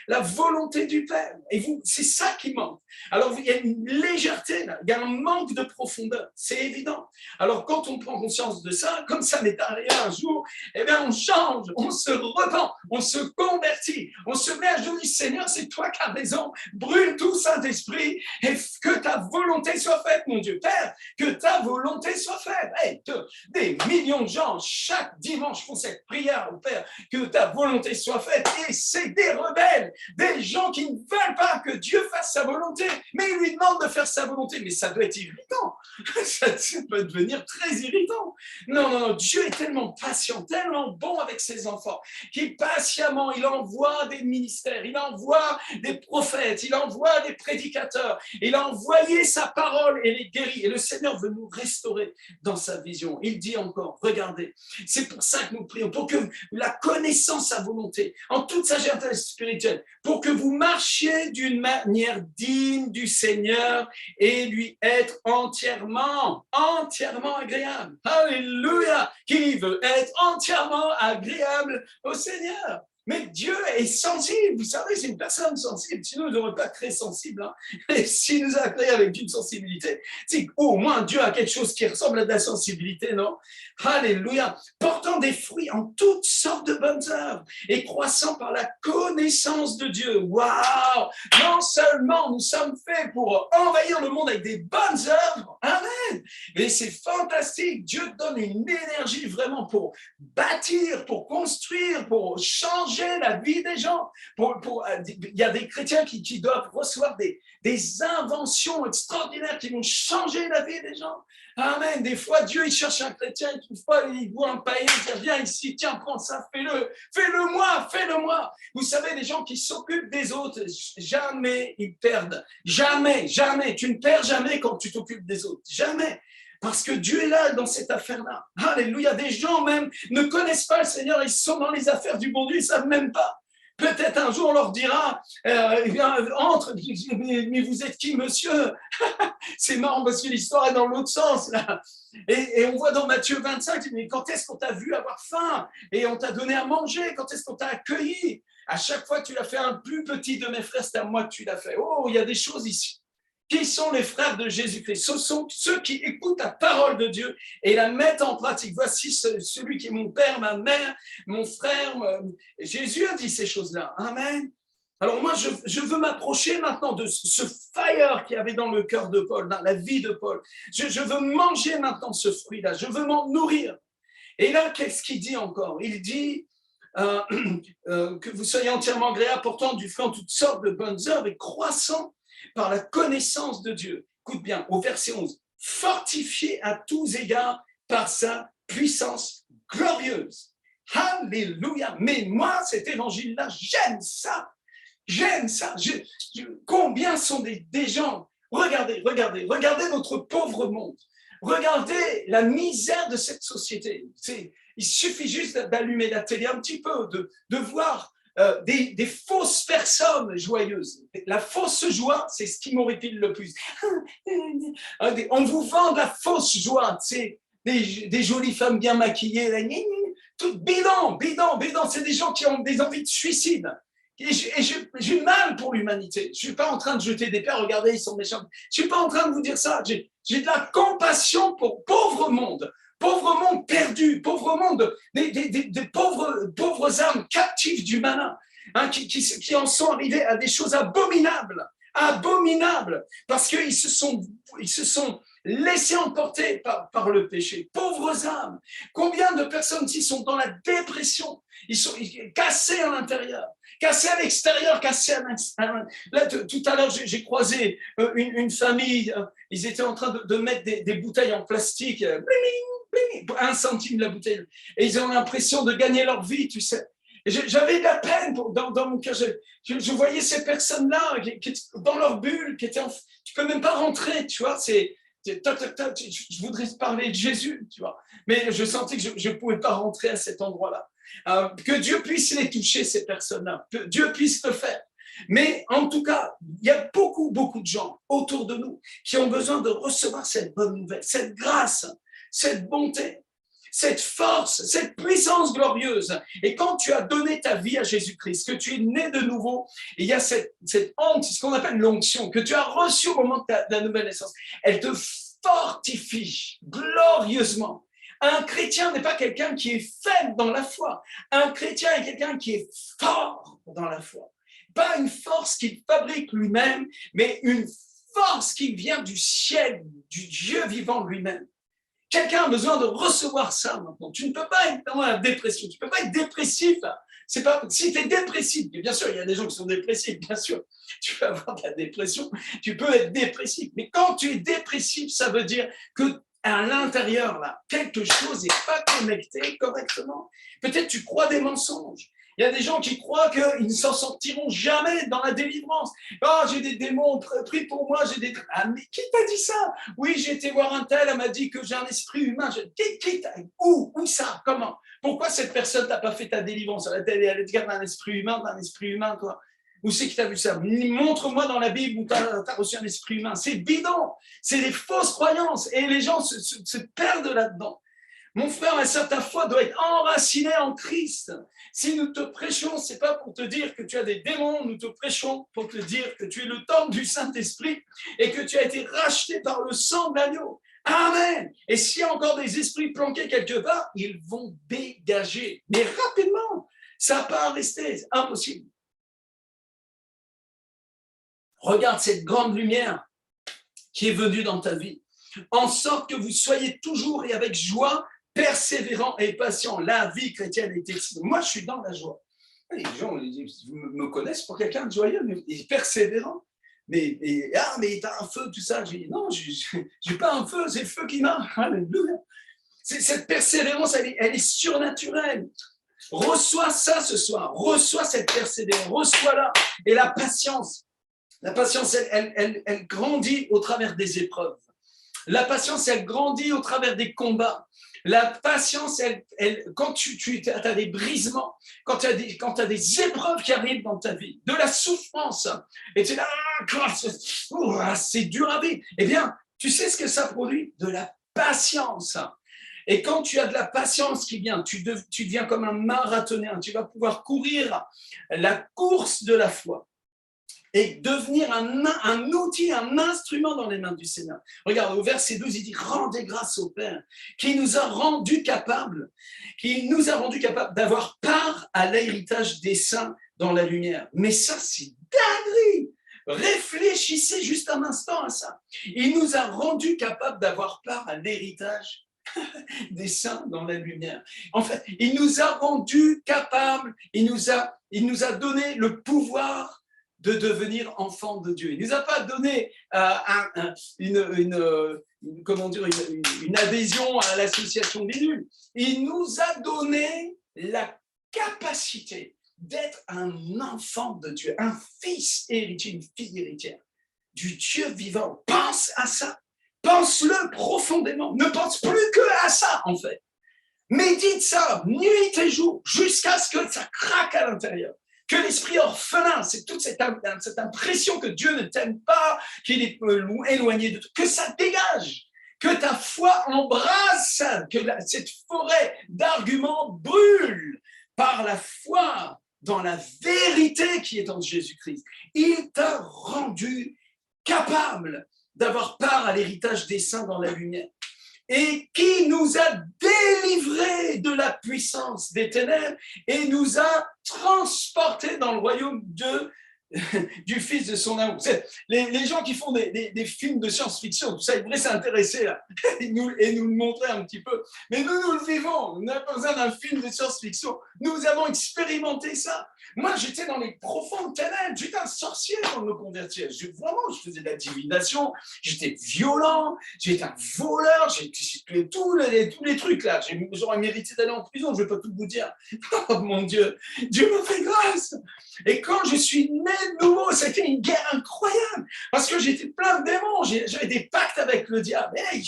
la volonté du Père. Et c'est ça qui manque. Alors, il y a une légèreté, là. Il y a un manque de profondeur. C'est évident. Alors, quand on prend conscience de ça, comme ça m'est arrivé un jour, on change, on se repent, on se convertit, on se met à genoux. Seigneur, c'est toi qui as raison. Brûle tout, Saint-Esprit, et que ta volonté soit faite, mon Dieu. Père, que ta volonté soit faite. Hey, des millions de gens, chaque dimanche, font cette prière au Père, que ta volonté soit faite. Et c'est des rebelles, des gens qui ne veulent pas que Dieu fasse sa volonté, mais ils lui demandent de faire sa volonté. Mais ça doit être irritant. Ça peut devenir très irritant. Non, Dieu est tellement patient, tellement bon avec ses enfants, qu'il patiemment, il envoie des ministères, il envoie des prophètes, il envoie des prédicateurs, il a envoyé sa parole et les guérit. Et le Seigneur veut nous restaurer dans sa vision. Il dit encore, regardez, c'est pour ça que nous prions, pour que la connaissance à volonté, en toute sagesse spirituelle, pour que vous marchiez d'une manière digne du Seigneur et lui être entièrement agréable. Alléluia! Qui veut être entièrement agréable au Seigneur? Mais Dieu est sensible, vous savez, c'est une personne sensible. Sinon, il ne devrait pas être très sensible. Hein. Et s'il nous a créés avec une sensibilité, c'est au moins Dieu a quelque chose qui ressemble à de la sensibilité, non? Alléluia. Portant des fruits en toutes sortes de bonnes œuvres et croissant par la connaissance de Dieu. Waouh! Non seulement nous sommes faits pour envahir le monde avec des bonnes œuvres, amen. Mais c'est fantastique. Dieu donne une énergie vraiment pour bâtir, pour construire, pour changer la vie des gens. Il y a des chrétiens qui doivent recevoir des inventions extraordinaires qui vont changer la vie des gens. Amen. Des fois, Dieu, il cherche un chrétien, il trouve pas, il voit un païen, il dit, viens ici, tiens, prends ça, fais-le moi. Vous savez, les gens qui s'occupent des autres, jamais ils perdent. Jamais. Tu ne perds jamais quand tu t'occupes des autres. Jamais. Parce que Dieu est là dans cette affaire-là. Alléluia. Des gens même ne connaissent pas le Seigneur, ils sont dans les affaires du bon Dieu, ils ne savent même pas. Peut-être un jour on leur dira, entre, mais vous êtes qui, monsieur? C'est marrant parce que l'histoire est dans l'autre sens, là. Et on voit dans Matthieu 25, mais quand est-ce qu'on t'a vu avoir faim? Et on t'a donné à manger? Quand est-ce qu'on t'a accueilli? À chaque fois que tu l'as fait un plus petit de mes frères, c'est à moi que tu l'as fait. Oh, il y a des choses ici. Qui sont les frères de Jésus-Christ? Ce sont ceux qui écoutent la parole de Dieu et la mettent en pratique. Voici celui qui est mon père, ma mère, mon frère. Jésus a dit ces choses-là. Amen. Alors moi, je veux m'approcher maintenant de ce fire qu'il y avait dans le cœur de Paul, dans la vie de Paul. Je veux manger maintenant ce fruit-là. Je veux m'en nourrir. Et là, qu'est-ce qu'il dit encore? Il dit que vous soyez entièrement agréables, portant du fruit en toutes sortes de bonnes œuvres et croissant par la connaissance de Dieu. Écoute bien, au verset 11. Fortifié à tous égards par sa puissance glorieuse. Alléluia. Mais moi, cet évangile-là, j'aime ça. J'aime ça. Combien sont des gens? Regardez notre pauvre monde. Regardez la misère de cette société. Il suffit juste d'allumer la télé un petit peu, de voir des fausses personnes joyeuses. La fausse joie, c'est ce qui m'horripile le plus. On vous vend de la fausse joie, des jolies femmes bien maquillées, tout bidon, c'est des gens qui ont des envies de suicide. Et j'ai mal pour l'humanité. Je ne suis pas en train de jeter des pierres, regardez, ils sont méchants. Je ne suis pas en train de vous dire ça. J'ai de la compassion pour pauvre monde perdu, pauvre monde, des pauvres âmes captives du malin, hein, qui en sont arrivés à des choses abominables, parce qu'ils se sont laissés emporter par le péché. Pauvres âmes. Combien de personnes ici sont dans la dépression? Ils sont cassés à l'intérieur, cassés à l'extérieur, cassés à l'intérieur. Là, tout à l'heure, j'ai croisé une famille. Ils étaient en train de mettre des bouteilles en plastique, 1 centime la bouteille. Et ils ont l'impression de gagner leur vie, tu sais. J'avais de la peine dans mon cœur. Je voyais ces personnes-là qui dans leur bulle, tu peux même pas rentrer, tu vois. Je voudrais te parler de Jésus, tu vois. Mais je sentais que je ne pouvais pas rentrer à cet endroit-là. Que Dieu puisse les toucher, ces personnes-là. Que Dieu puisse le faire. Mais en tout cas, il y a beaucoup de gens autour de nous qui ont besoin de recevoir cette bonne nouvelle, cette grâce, cette bonté, cette force, cette puissance glorieuse. Et quand tu as donné ta vie à Jésus-Christ, que tu es né de nouveau, il y a cette honte, ce qu'on appelle l'onction, que tu as reçue au moment de la nouvelle naissance. Elle te fortifie glorieusement. Un chrétien n'est pas quelqu'un qui est faible dans la foi. Un chrétien est quelqu'un qui est fort dans la foi. Pas une force qu'il fabrique lui-même, mais une force qui vient du ciel, du Dieu vivant lui-même. Quelqu'un a besoin de recevoir ça maintenant. Tu ne peux pas être dans la dépression. Tu ne peux pas être dépressif. C'est pas, si tu es dépressif, et bien sûr, il y a des gens qui sont dépressifs, bien sûr. Tu peux avoir de la dépression, tu peux être dépressif. Mais quand tu es dépressif, ça veut dire que à l'intérieur, là, quelque chose n'est pas connecté correctement. Peut-être tu crois des mensonges. Il y a des gens qui croient qu'ils ne s'en sortiront jamais dans la délivrance. Oh, j'ai des démons, prie pour moi, j'ai des... Ah, mais qui t'a dit ça? Oui, j'ai été voir un tel, elle m'a dit que j'ai un esprit humain. Où ça? Comment? Pourquoi cette personne t'a pas fait ta délivrance? Elle a dit d'un esprit humain, toi. Où c'est que tu as vu ça? Montre-moi dans la Bible où tu as reçu un esprit humain. C'est bidon, c'est des fausses croyances et les gens se perdent là-dedans. Mon frère, ma soeur, ta foi doit être enracinée en Christ. Si nous te prêchons, ce n'est pas pour te dire que tu as des démons, nous te prêchons pour te dire que tu es le temple du Saint-Esprit et que tu as été racheté par le sang de l'agneau. Amen. Et s'il y a encore des esprits planqués quelque part, ils vont dégager. Mais rapidement, ça n'a pas à rester, c'est impossible. Regarde cette grande lumière qui est venue dans ta vie, en sorte que vous soyez toujours et avec joie, persévérant et patient. La vie chrétienne est excellente. Moi, je suis dans la joie. Les gens me connaissent pour quelqu'un de joyeux, mais persévérant. Mais t'as un feu, tout ça. Je dis non, je n'ai pas un feu, c'est le feu qui marche. Alléluia. Cette persévérance, elle est surnaturelle. Reçois ça ce soir. Reçois cette persévérance. Reçois-la. Et la patience. La patience, elle grandit au travers des épreuves. La patience, elle grandit au travers des combats. La patience, quand tu as des brisements, quand tu as des épreuves qui arrivent dans ta vie, de la souffrance, et tu es là, c'est dur à vivre. Eh bien, tu sais ce que ça produit? De la patience. Et quand tu as de la patience qui vient, tu deviens comme un marathonien. Tu vas pouvoir courir la course de la foi et devenir un outil, un instrument dans les mains du Seigneur. Regarde, au verset 12, il dit « Rendez grâce au Père qui nous a rendus capables, d'avoir part à l'héritage des saints dans la lumière. » Mais ça, c'est dinguerie. Réfléchissez juste un instant à ça. Il nous a rendus capables d'avoir part à l'héritage des saints dans la lumière. En fait, il nous a rendus capables, il nous a donné le pouvoir de devenir enfants de Dieu. Il ne nous a pas donné une adhésion à l'association des nuls. Il nous a donné la capacité d'être un enfant de Dieu, un fils héritier, une fille héritière du Dieu vivant. Pense à ça. Pense-le profondément. Ne pense plus que à ça, en fait. Médite ça, nuit et jour, jusqu'à ce que ça craque à l'intérieur. Que l'esprit orphelin, c'est toute cette impression que Dieu ne t'aime pas, qu'il est éloigné de toi, que ça dégage, que ta foi embrasse, que cette forêt d'arguments brûle par la foi dans la vérité qui est en Jésus-Christ. Il t'a rendu capable d'avoir part à l'héritage des saints dans la lumière, et qui nous a délivrés de la puissance des ténèbres et nous a transportés dans le royaume du Fils de son amour. Les gens qui font des films de science-fiction, tout ça, ils devraient s'intéresser là et nous le montrer un petit peu. Mais nous le vivons, nous n'avons pas besoin d'un film de science-fiction. Nous avons expérimenté ça. Moi, j'étais dans les profondes ténèbres, j'étais un sorcier avant de me convertir. Vraiment, je faisais de la divination, j'étais violent, j'étais un voleur, j'ai tué tous les trucs là. J'aurais mérité d'aller en prison, je ne vais pas tout vous dire. Oh mon Dieu, Dieu m'a fait grâce. Et quand je suis né de nouveau, c'était une guerre incroyable, parce que j'étais plein de démons, j'avais des pactes avec le diable. Hey,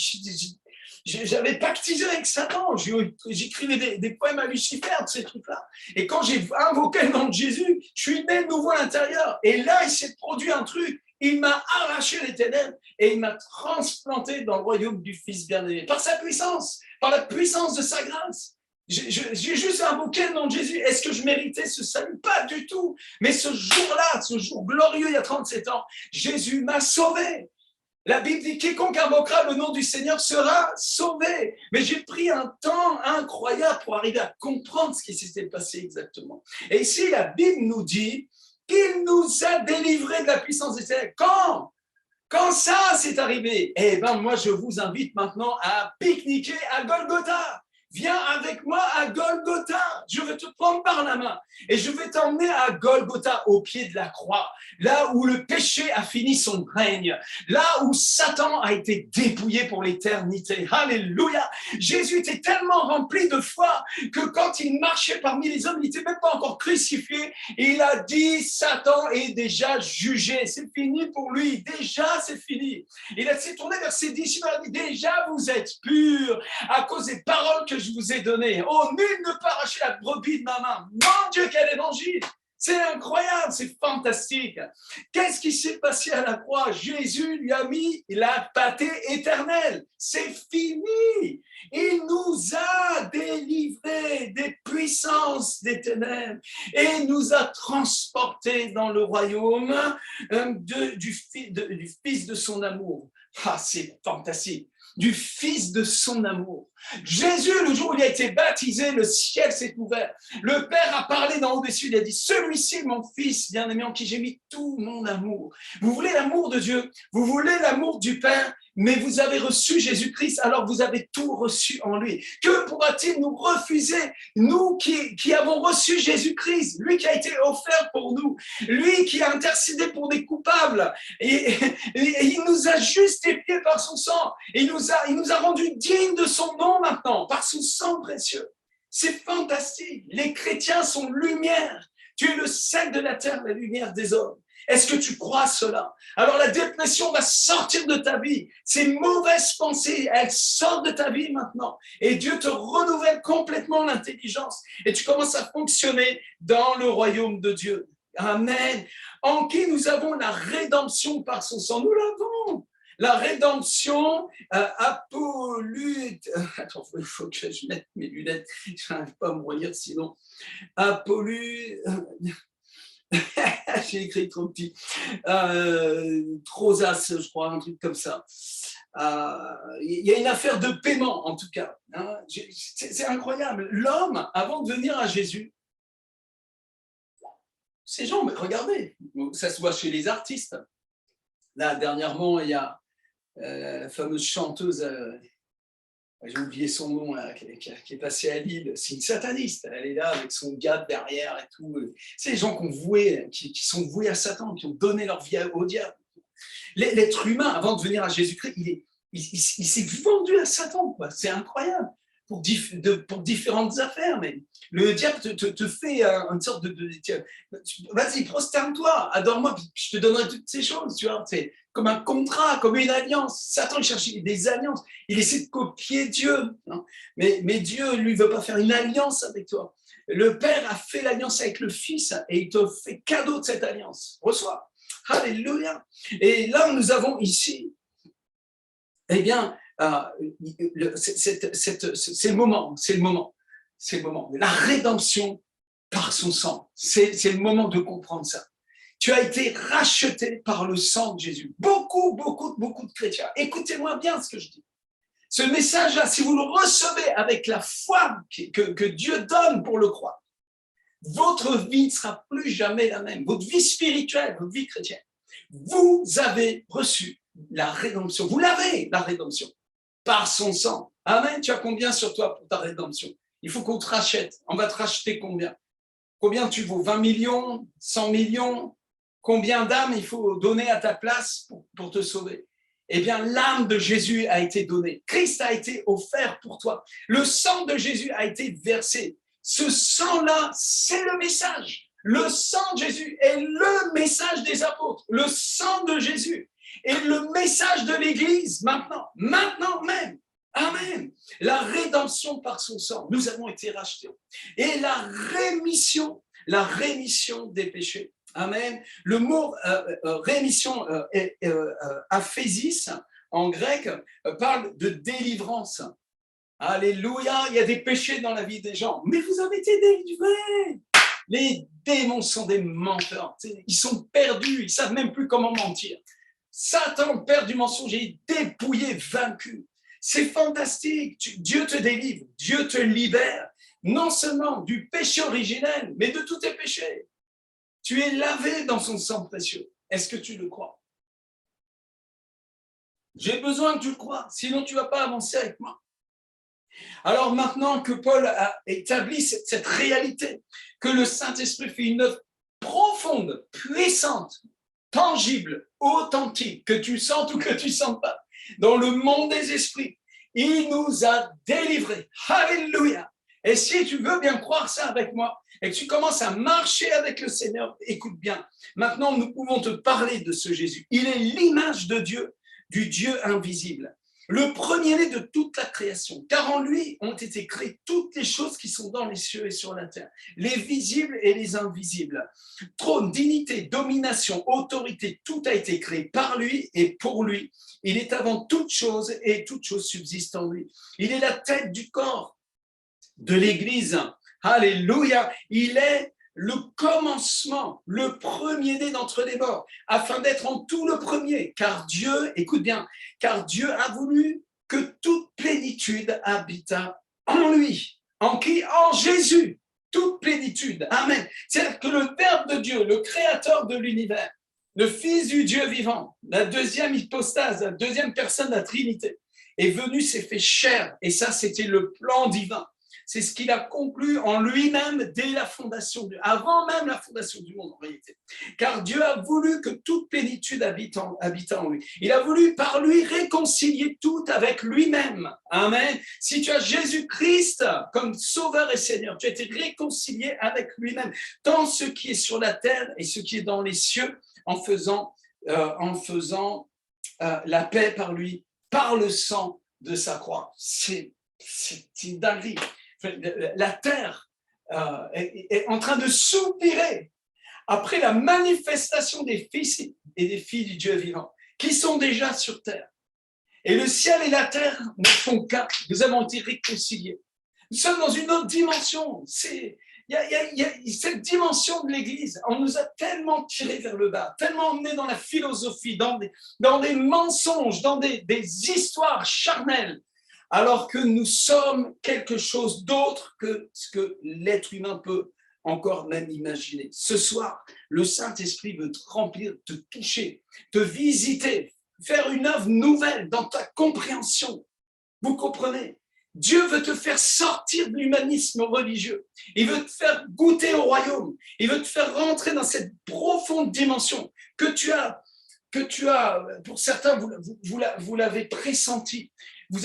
j'avais pactisé avec Satan, j'écrivais des poèmes à Lucifer, de ces trucs-là. Et quand j'ai invoqué le nom de Jésus, je suis né de nouveau à l'intérieur. Et là, il s'est produit un truc. Il m'a arraché les ténèbres et il m'a transplanté dans le royaume du Fils bien-aimé. Par sa puissance, par la puissance de sa grâce. J'ai juste invoqué le nom de Jésus. Est-ce que je méritais ce salut? Pas du tout. Mais ce jour-là, ce jour glorieux, il y a 37 ans, Jésus m'a sauvé. La Bible dit « Quiconque invoquera le nom du Seigneur sera sauvé ». Mais j'ai pris un temps incroyable pour arriver à comprendre ce qui s'était passé exactement. Et ici, la Bible nous dit qu'il nous a délivrés de la puissance des ténèbres. Quand ça s'est arrivé, eh bien, moi, je vous invite maintenant à pique-niquer à Golgotha. Viens avec moi à Golgotha. Je vais te prendre par la main et je vais t'emmener à Golgotha, au pied de la croix, là où le péché a fini son règne, là où Satan a été dépouillé pour l'éternité. Alléluia. Jésus était tellement rempli de foi que quand il marchait parmi les hommes, il n'était même pas encore crucifié. Il a dit, Satan est déjà jugé. C'est fini pour lui. Déjà, c'est fini. Il s'est tourné vers ses disciples et a dit, déjà, vous êtes purs à cause des paroles que je vous ai donné. Oh, nul ne peut arracher la brebis de ma main. Mon Dieu, quel évangile! C'est incroyable, c'est fantastique. Qu'est-ce qui s'est passé à la croix? Jésus lui a mis la pâtée éternelle. C'est fini. Il nous a délivrés des puissances des ténèbres et nous a transportés dans le royaume du Fils de son amour. Ah, c'est fantastique. Du Fils de son amour. Jésus, le jour où il a été baptisé, le ciel s'est ouvert. Le Père a parlé d'en haut des cieux. Il a dit, celui-ci est mon Fils bien-aimé en qui j'ai mis tout mon amour. Vous voulez l'amour de Dieu, vous voulez l'amour du Père, mais vous avez reçu Jésus-Christ, alors vous avez tout reçu en lui. Que pourra-t-il nous refuser, nous qui avons reçu Jésus-Christ, lui qui a été offert pour nous, lui qui a intercédé pour des coupables, et il nous a justifiés par son sang, et il nous a rendus dignes de son nom maintenant, par son sang précieux. C'est fantastique. Les chrétiens sont lumière. Tu es le sel de la terre, la lumière des hommes. Est-ce que tu crois cela? Alors la dépression va sortir de ta vie. Ces mauvaises pensées, elles sortent de ta vie maintenant. Et Dieu te renouvelle complètement l'intelligence. Et tu commences à fonctionner dans le royaume de Dieu. Amen. En qui nous avons la rédemption par son sang. Nous l'avons. La rédemption, attends, il faut que je mette mes lunettes, je n'arrive pas à me relire sinon. J'ai écrit trop petit. Trosas, je crois, un truc comme ça. Il y a une affaire de paiement, en tout cas. Hein. C'est incroyable. L'homme, avant de venir à Jésus, ces gens, mais regardez, ça se voit chez les artistes. Là, dernièrement, il y a la fameuse chanteuse, j'ai oublié son nom, là, qui est passée à Lille. C'est une sataniste. Elle est là avec son gars derrière et tout. C'est les gens qui sont voués à Satan, qui ont donné leur vie au diable. L'être humain, avant de venir à Jésus-Christ, il s'est vendu à Satan. Quoi. C'est incroyable. Pour différentes affaires, mais le diable te fait une sorte vas-y, prosterne-toi, adore-moi, puis je te donnerai toutes ces choses, tu vois, c'est comme un contrat, comme une alliance. Satan, il cherche des alliances, il essaie de copier Dieu, hein. Mais Dieu, lui, ne veut pas faire une alliance avec toi. Le Père a fait l'alliance avec le Fils et il te fait cadeau de cette alliance. Reçois. Alléluia. Et là, nous avons ici, eh bien, c'est le moment. La rédemption par son sang. C'est le moment de comprendre ça. Tu as été racheté par le sang de Jésus. Beaucoup de chrétiens. Écoutez-moi bien ce que je dis. Ce message-là, si vous le recevez avec la foi que Dieu donne pour le croire, votre vie ne sera plus jamais la même. Votre vie spirituelle, votre vie chrétienne. Vous avez reçu la rédemption. Vous l'avez, la rédemption. Par son sang. Amen. Tu as combien sur toi pour ta rédemption? Il faut qu'on te rachète. On va te racheter combien? Combien tu vaux? 20 millions? 100 millions? Combien d'âmes il faut donner à ta place pour te sauver? Eh bien, l'âme de Jésus a été donnée. Christ a été offert pour toi. Le sang de Jésus a été versé. Ce sang-là, c'est le message. Le sang de Jésus est le message des apôtres. Le sang de Jésus et le message de l'Église maintenant même. Amen. La rédemption par son sang. Nous avons été rachetés. Et la rémission des péchés. Amen. Le mot rémission, aphésis, en grec, parle de délivrance. Alléluia. Il y a des péchés dans la vie des gens. Mais vous avez été délivrés. Les démons sont des menteurs. Ils sont perdus. Ils ne savent même plus comment mentir. Satan, père du mensonge, est dépouillé, vaincu. C'est fantastique. Dieu te délivre, Dieu te libère, non seulement du péché originel, mais de tous tes péchés. Tu es lavé dans son sang précieux. Est-ce que tu le crois? J'ai besoin que tu le crois, sinon tu ne vas pas avancer avec moi. Alors maintenant que Paul a établi cette réalité, que le Saint-Esprit fait une œuvre profonde, puissante, tangible, authentique, que tu sentes ou que tu ne sentes pas, dans le monde des esprits, il nous a délivrés. Alléluia. Et si tu veux bien croire ça avec moi, et que tu commences à marcher avec le Seigneur, écoute bien, maintenant nous pouvons te parler de ce Jésus. Il est l'image de Dieu, du Dieu invisible. Le premier-né de toute la création, car en lui ont été créées toutes les choses qui sont dans les cieux et sur la terre, les visibles et les invisibles. Trône, dignité, domination, autorité, tout a été créé par lui et pour lui. Il est avant toute chose et toute chose subsiste en lui. Il est la tête du corps de l'Église. Alléluia. Il est le commencement, le premier-né d'entre les morts, afin d'être en tout le premier. Car Dieu, écoute bien, car Dieu a voulu que toute plénitude habitât en lui. En qui? En Jésus. Toute plénitude. Amen. C'est-à-dire que le Verbe de Dieu, le Créateur de l'univers, le Fils du Dieu vivant, la deuxième hypostase, la deuxième personne de la Trinité, est venu, s'est fait chair. Et ça, c'était le plan divin. C'est ce qu'il a conclu en lui-même dès la fondation, avant même la fondation du monde en réalité. Car Dieu a voulu que toute plénitude habite en lui. Il a voulu par lui réconcilier tout avec lui-même. Amen. Si tu as Jésus-Christ comme sauveur et Seigneur, tu as été réconcilié avec lui-même, tant ce qui est sur la terre et ce qui est dans les cieux, en faisant la paix par lui, par le sang de sa croix. C'est une dinguerie. La terre est en train de soupirer après la manifestation des fils et des filles du Dieu vivant. qui sont déjà sur terre. Et le ciel et la terre ne font qu'un. Nous avons été réconciliés. Nous sommes dans une autre dimension. Il y a cette dimension de l'Église. On nous a tellement tirés vers le bas, tellement emmenés dans la philosophie, dans des mensonges, dans des histoires charnelles, alors que nous sommes quelque chose d'autre que ce que l'être humain peut encore même imaginer. Ce soir, le Saint-Esprit veut te remplir, te toucher, te visiter, faire une œuvre nouvelle dans ta compréhension. Vous comprenez? Dieu veut te faire sortir de l'humanisme religieux. Il veut te faire goûter au royaume. Il veut te faire rentrer dans cette profonde dimension que tu as, pour certains, vous l'avez pressenti. Vous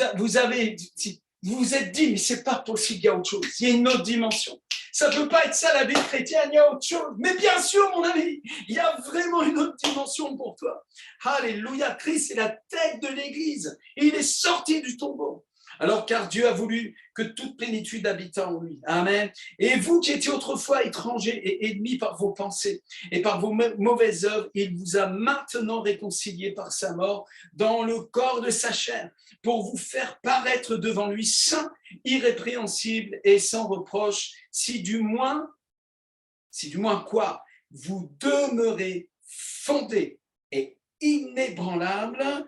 vous êtes dit, mais c'est pas possible, il y a autre chose. Il y a une autre dimension. Ça ne peut pas être ça la vie chrétienne, il y a autre chose. Mais bien sûr, mon ami, il y a vraiment une autre dimension pour toi. Alléluia, Christ est la tête de l'Église. Et il est sorti du tombeau. Alors, car Dieu a voulu que toute plénitude habite en lui. Amen. Et vous qui étiez autrefois étrangers et ennemis par vos pensées et par vos mauvaises œuvres, il vous a maintenant réconciliés par sa mort dans le corps de sa chair pour vous faire paraître devant lui saint, irrépréhensible et sans reproche, si du moins quoi, vous demeurez fondés et inébranlables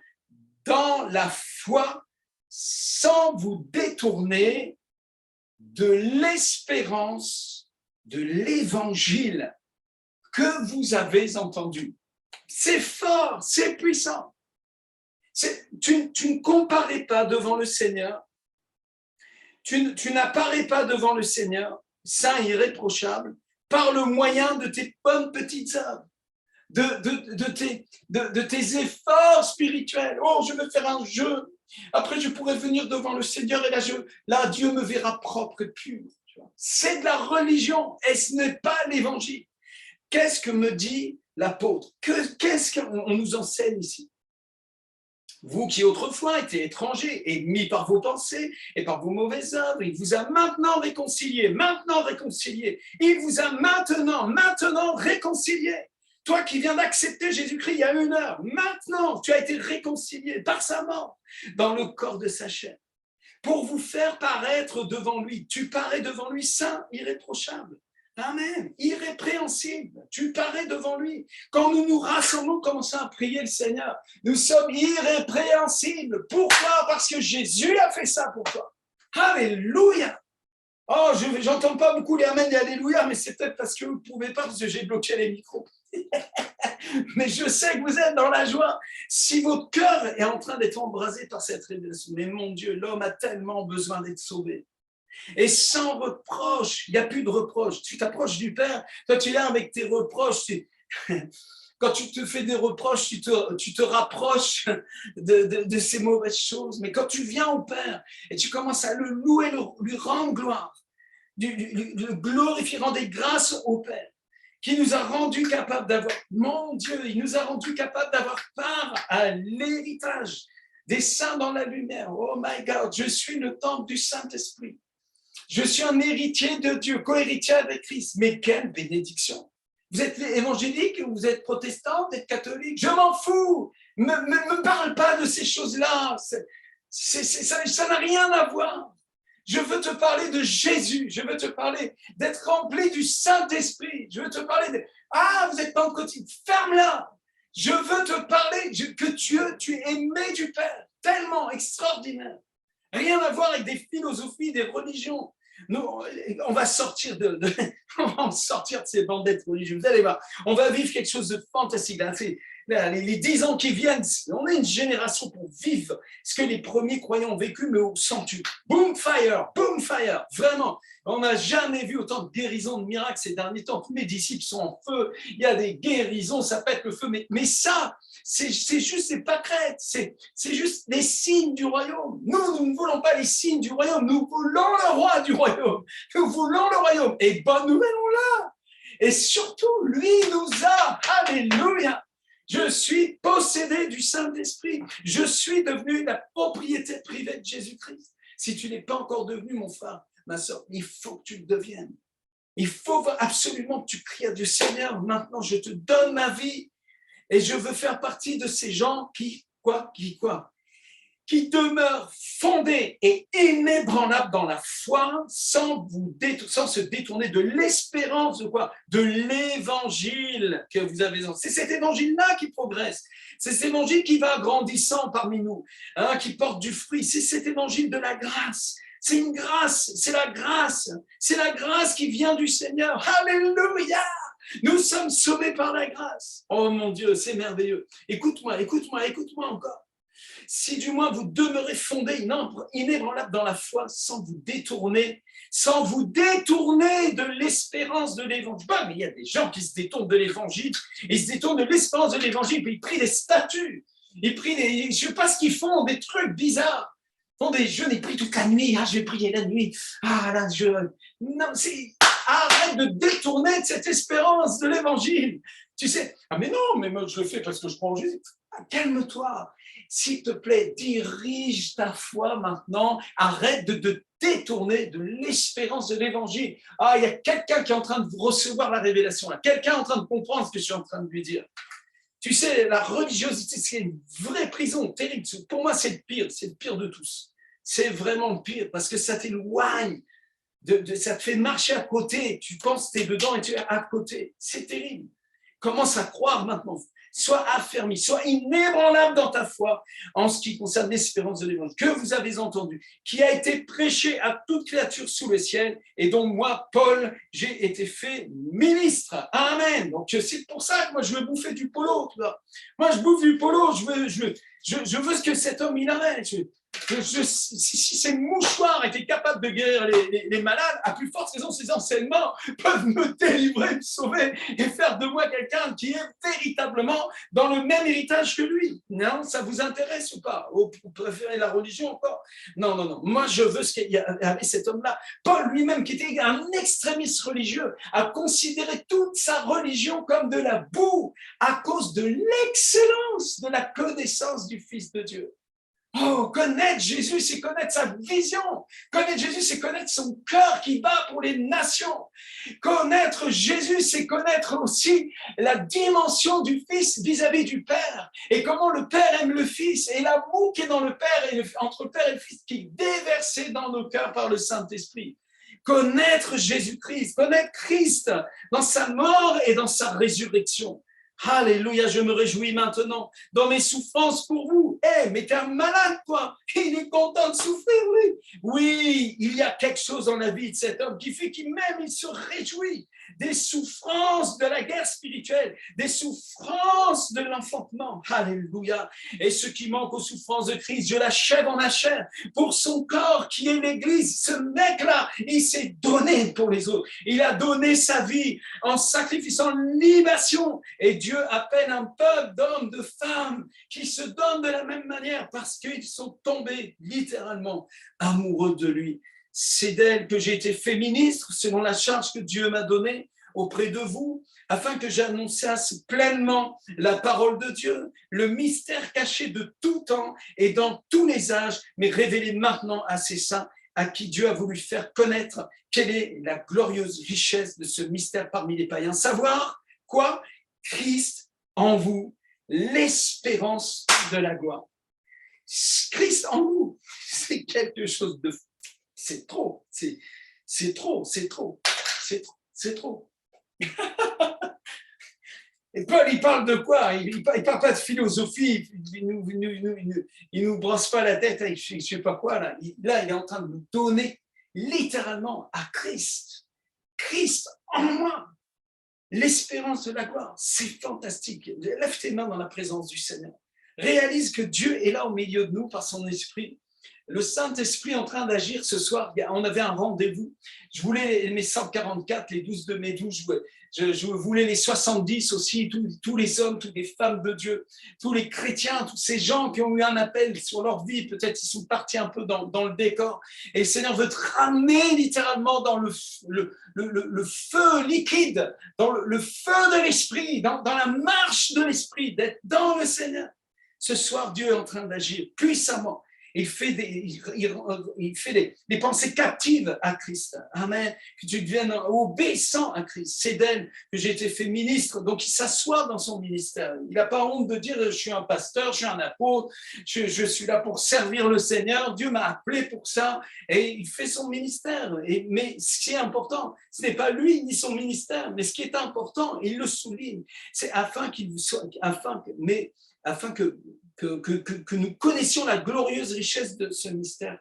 dans la foi, sans vous détourner de l'espérance de l'évangile que vous avez entendu. C'est fort, c'est puissant. Tu ne comparais pas devant le Seigneur. Tu n'apparais pas devant le Seigneur, saint et irréprochable, par le moyen de tes bonnes petites œuvres, de tes efforts spirituels. Oh, je vais faire un jeûne. Après, je pourrais venir devant le Seigneur et là, Dieu me verra propre et pur. C'est de la religion et ce n'est pas l'évangile. Qu'est-ce que me dit l'apôtre? Qu'est-ce qu'on nous enseigne ici? Vous qui autrefois étiez étrangers, ennemis par vos pensées et par vos mauvaises œuvres, il vous a maintenant réconciliés. Il vous a maintenant réconciliés. Toi qui viens d'accepter Jésus-Christ il y a 1 heure, maintenant tu as été réconcilié par sa mort dans le corps de sa chair pour vous faire paraître devant lui. Tu parais devant lui saint, irréprochable. Amen. Irrépréhensible. Tu parais devant lui. Quand nous nous rassemblons, commençons à prier le Seigneur. Nous sommes irrépréhensibles. Pourquoi? Parce que Jésus a fait ça pour toi. Alléluia. Oh, je n'entends pas beaucoup les amen et alléluia, mais c'est peut-être parce que vous ne pouvez pas, parce que j'ai bloqué les micros. Mais je sais que vous êtes dans la joie. Si votre cœur est en train d'être embrasé par cette révélation, mais mon Dieu, l'homme a tellement besoin d'être sauvé. Et sans reproche, il n'y a plus de reproche. Tu t'approches du Père, toi tu es là avec tes reproches. Quand tu te fais des reproches, tu te rapproches de ces mauvaises choses. Mais quand tu viens au Père et tu commences à le louer, lui rendre gloire, le glorifier, rendre des grâces au Père, qui nous a rendus capables d'avoir, mon Dieu, il nous a rendus capables d'avoir part à l'héritage des saints dans la lumière. Oh my God, je suis le temple du Saint-Esprit. Je suis un héritier de Dieu, co-héritier avec Christ. Mais quelle bénédiction! Vous êtes évangélique, vous êtes protestant, vous êtes catholique, je m'en fous. Me parle pas de ces choses-là. Ça n'a rien à voir. Je veux te parler de Jésus. Je veux te parler d'être rempli du Saint-Esprit. Je veux te parler de... Ah, vous êtes pentecôtiste, ferme-la. Je veux te parler que Dieu, tu es aimé du Père. Tellement extraordinaire. Rien à voir avec des philosophies, des religions. Nous, on va sortir on va sortir de ces bandettes religieuses. Vous allez voir, on va vivre quelque chose de fantastique. Les 10 ans qui viennent, on est une génération pour vivre ce que les premiers croyants ont vécu, mais au centuple. Boom fire, vraiment. On n'a jamais vu autant de guérisons, de miracles ces derniers temps. Tous les disciples sont en feu, il y a des guérisons, ça pète le feu. Mais ça, c'est juste des pâquerettes, c'est juste des signes du royaume. Nous ne voulons pas les signes du royaume, nous voulons le roi du royaume. Nous voulons le royaume. Et bonne nouvelle, on l'a. Et surtout, lui nous a. Alléluia. Je suis possédé du Saint-Esprit. Je suis devenu la propriété privée de Jésus-Christ. Si tu n'es pas encore devenu, mon frère, ma soeur, il faut que tu le deviennes. Il faut absolument que tu pries à Dieu. Seigneur, maintenant, je te donne ma vie. Et je veux faire partie de ces gens qui demeurent fondés et inébranlables dans la foi sans se détourner de l'espérance de quoi? De l'évangile que vous avez. C'est cet évangile-là qui progresse. C'est cet évangile qui va grandissant parmi nous, hein, qui porte du fruit. C'est cet évangile de la grâce. C'est une grâce, c'est la grâce. C'est la grâce qui vient du Seigneur. Alléluia! Nous sommes sauvés par la grâce. Oh mon Dieu, c'est merveilleux. Écoute-moi encore. Si du moins vous demeurez fondés, inébranlables dans la foi, sans vous détourner de l'espérance de l'évangile. Mais il y a des gens qui se détournent de l'évangile, ils se détournent de l'espérance de l'évangile, puis ils prient des statues, je ne sais pas ce qu'ils font, des trucs bizarres. Ils font des jeûnes, ils prient toute la nuit. Je vais prier la nuit. Non, arrête de détourner de cette espérance de l'évangile. Tu sais, mais non, mais moi je le fais parce que je crois en Jésus. Calme-toi. S'il te plaît, dirige ta foi maintenant. Arrête de te détourner de l'espérance de l'évangile. Il y a quelqu'un qui est en train de recevoir la révélation. Là. Quelqu'un est en train de comprendre ce que je suis en train de lui dire. Tu sais, la religiosité, c'est une vraie prison terrible. Pour moi, c'est le pire de tous. C'est vraiment le pire parce que ça t'éloigne, ça te fait marcher à côté. Tu penses que tu es dedans et tu es à côté. C'est terrible. Commence à croire maintenant. Sois affermi, sois inébranlable dans ta foi en ce qui concerne l'espérance de l'évangile que vous avez entendu, qui a été prêché à toute créature sous le ciel et dont moi, Paul, j'ai été fait ministre. Amen. Donc c'est pour ça que moi je veux bouffer du polo. Moi je bouffe du polo, je veux ce que cet homme il avait. Si ces mouchoirs étaient capables de guérir les malades, à plus forte raison, ces enseignements peuvent me délivrer, me sauver et faire de moi quelqu'un qui est véritablement dans le même héritage que lui. Non, ça vous intéresse ou pas? Ou vous préférez la religion encore? Non. Moi, je veux ce qu'il y avait cet homme-là. Paul lui-même, qui était un extrémiste religieux, a considéré toute sa religion comme de la boue à cause de l'excellence de la connaissance du Fils de Dieu. Connaître Jésus, c'est connaître sa vision. Connaître Jésus, c'est connaître son cœur qui bat pour les nations. Connaître Jésus, c'est connaître aussi la dimension du Fils vis-à-vis du Père. Et comment le Père aime le Fils. Et l'amour qui est dans le Père, et entre le Père et le Fils, qui est déversé dans nos cœurs par le Saint-Esprit. Connaître Jésus-Christ, connaître Christ dans sa mort et dans sa résurrection. Alléluia, je me réjouis maintenant dans mes souffrances pour vous. Mais t'es un malade, toi. Il est content de souffrir, lui. Oui, il y a quelque chose dans la vie de cet homme qui fait qu'il se réjouit des souffrances de la guerre spirituelle, des souffrances de l'enfantement. Alléluia. Et ce qui manque aux souffrances de Christ, je l'achève en achève pour son corps qui est l'Église. Ce mec-là, il s'est donné pour les autres. Il a donné sa vie en sacrifiant libation. Et Dieu appelle un peuple d'hommes, de femmes qui se donnent de la même manière parce qu'ils sont tombés littéralement amoureux de lui. C'est d'elle que j'ai été fait ministre selon la charge que Dieu m'a donnée auprès de vous, afin que j'annonçasse pleinement la parole de Dieu, le mystère caché de tout temps et dans tous les âges, mais révélé maintenant à ses saints, à qui Dieu a voulu faire connaître quelle est la glorieuse richesse de ce mystère parmi les païens. Savoir quoi? Christ en vous, l'espérance de la gloire. Christ en vous, c'est quelque chose de... C'est trop. Et Paul, il parle de quoi? Il parle pas de philosophie, il nous brosse pas la tête avec je sais pas quoi. Là, il est en train de nous donner littéralement à Christ. Christ en moi, l'espérance de la gloire. C'est fantastique. Lève tes mains dans la présence du Seigneur. Réalise que Dieu est là au milieu de nous par son esprit. Le Saint-Esprit est en train d'agir ce soir. On avait un rendez-vous. Je voulais mes 144, les 12 de mes 12. Je voulais les 70 aussi, tous les hommes, toutes les femmes de Dieu, tous les chrétiens, tous ces gens qui ont eu un appel sur leur vie. Peut-être ils sont partis un peu dans le décor. Et le Seigneur veut te ramener littéralement dans le feu liquide, dans le feu de l'Esprit, dans la marche de l'Esprit, d'être dans le Seigneur. Ce soir, Dieu est en train d'agir puissamment. Il fait des pensées captives à Christ. Amen. Que tu deviennes obéissant à Christ. C'est d'elle que j'ai été fait ministre. Donc, il s'assoit dans son ministère. Il n'a pas honte de dire, je suis un pasteur, je suis un apôtre, je suis là pour servir le Seigneur. Dieu m'a appelé pour ça. Et il fait son ministère. Mais ce qui est important, ce n'est pas lui ni son ministère, mais ce qui est important, il le souligne, c'est afin que nous connaissions la glorieuse richesse de ce mystère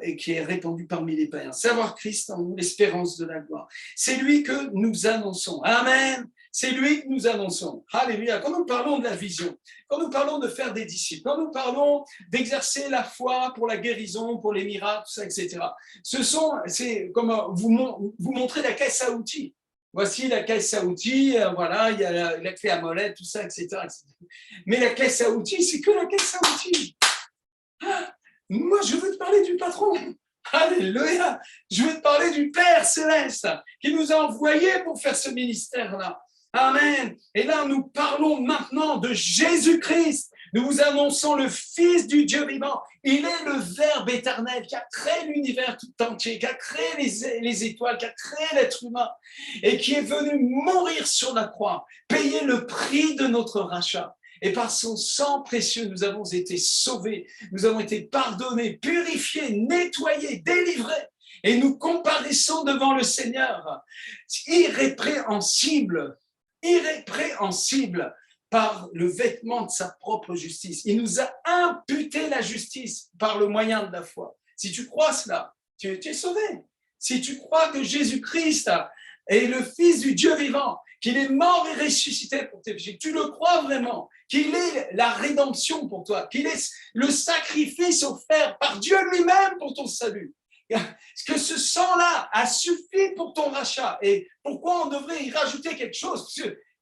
et qui est répandu parmi les païens. Savoir Christ en nous, l'espérance de la gloire. C'est lui que nous annonçons. Amen. C'est lui que nous annonçons. Alléluia. Quand nous parlons de la vision, quand nous parlons de faire des disciples, quand nous parlons d'exercer la foi pour la guérison, pour les miracles, tout ça, etc. C'est comme vous montrer la caisse à outils. Voici la caisse à outils, voilà, il y a la clé à molette, tout ça, etc., etc. Mais la caisse à outils, c'est que la caisse à outils. Moi, je veux te parler du patron. Alléluia. Je veux te parler du Père Céleste qui nous a envoyés pour faire ce ministère-là. Amen. Et là, nous parlons maintenant de Jésus-Christ. Nous vous annonçons le Fils du Dieu vivant. Il est le Verbe éternel qui a créé l'univers tout entier, qui a créé les étoiles, qui a créé l'être humain et qui est venu mourir sur la croix, payer le prix de notre rachat. Et par son sang précieux, nous avons été sauvés, nous avons été pardonnés, purifiés, nettoyés, délivrés. Et nous comparaissons devant le Seigneur, irrépréhensible par le vêtement de sa propre justice. Il nous a imputé la justice par le moyen de la foi. Si tu crois cela, tu es sauvé. Si tu crois que Jésus-Christ est le Fils du Dieu vivant, qu'il est mort et ressuscité pour tes péchés, tu le crois vraiment, qu'il est la rédemption pour toi, qu'il est le sacrifice offert par Dieu lui-même pour ton salut, que ce sang-là a suffi pour ton rachat. Et pourquoi on devrait y rajouter quelque chose?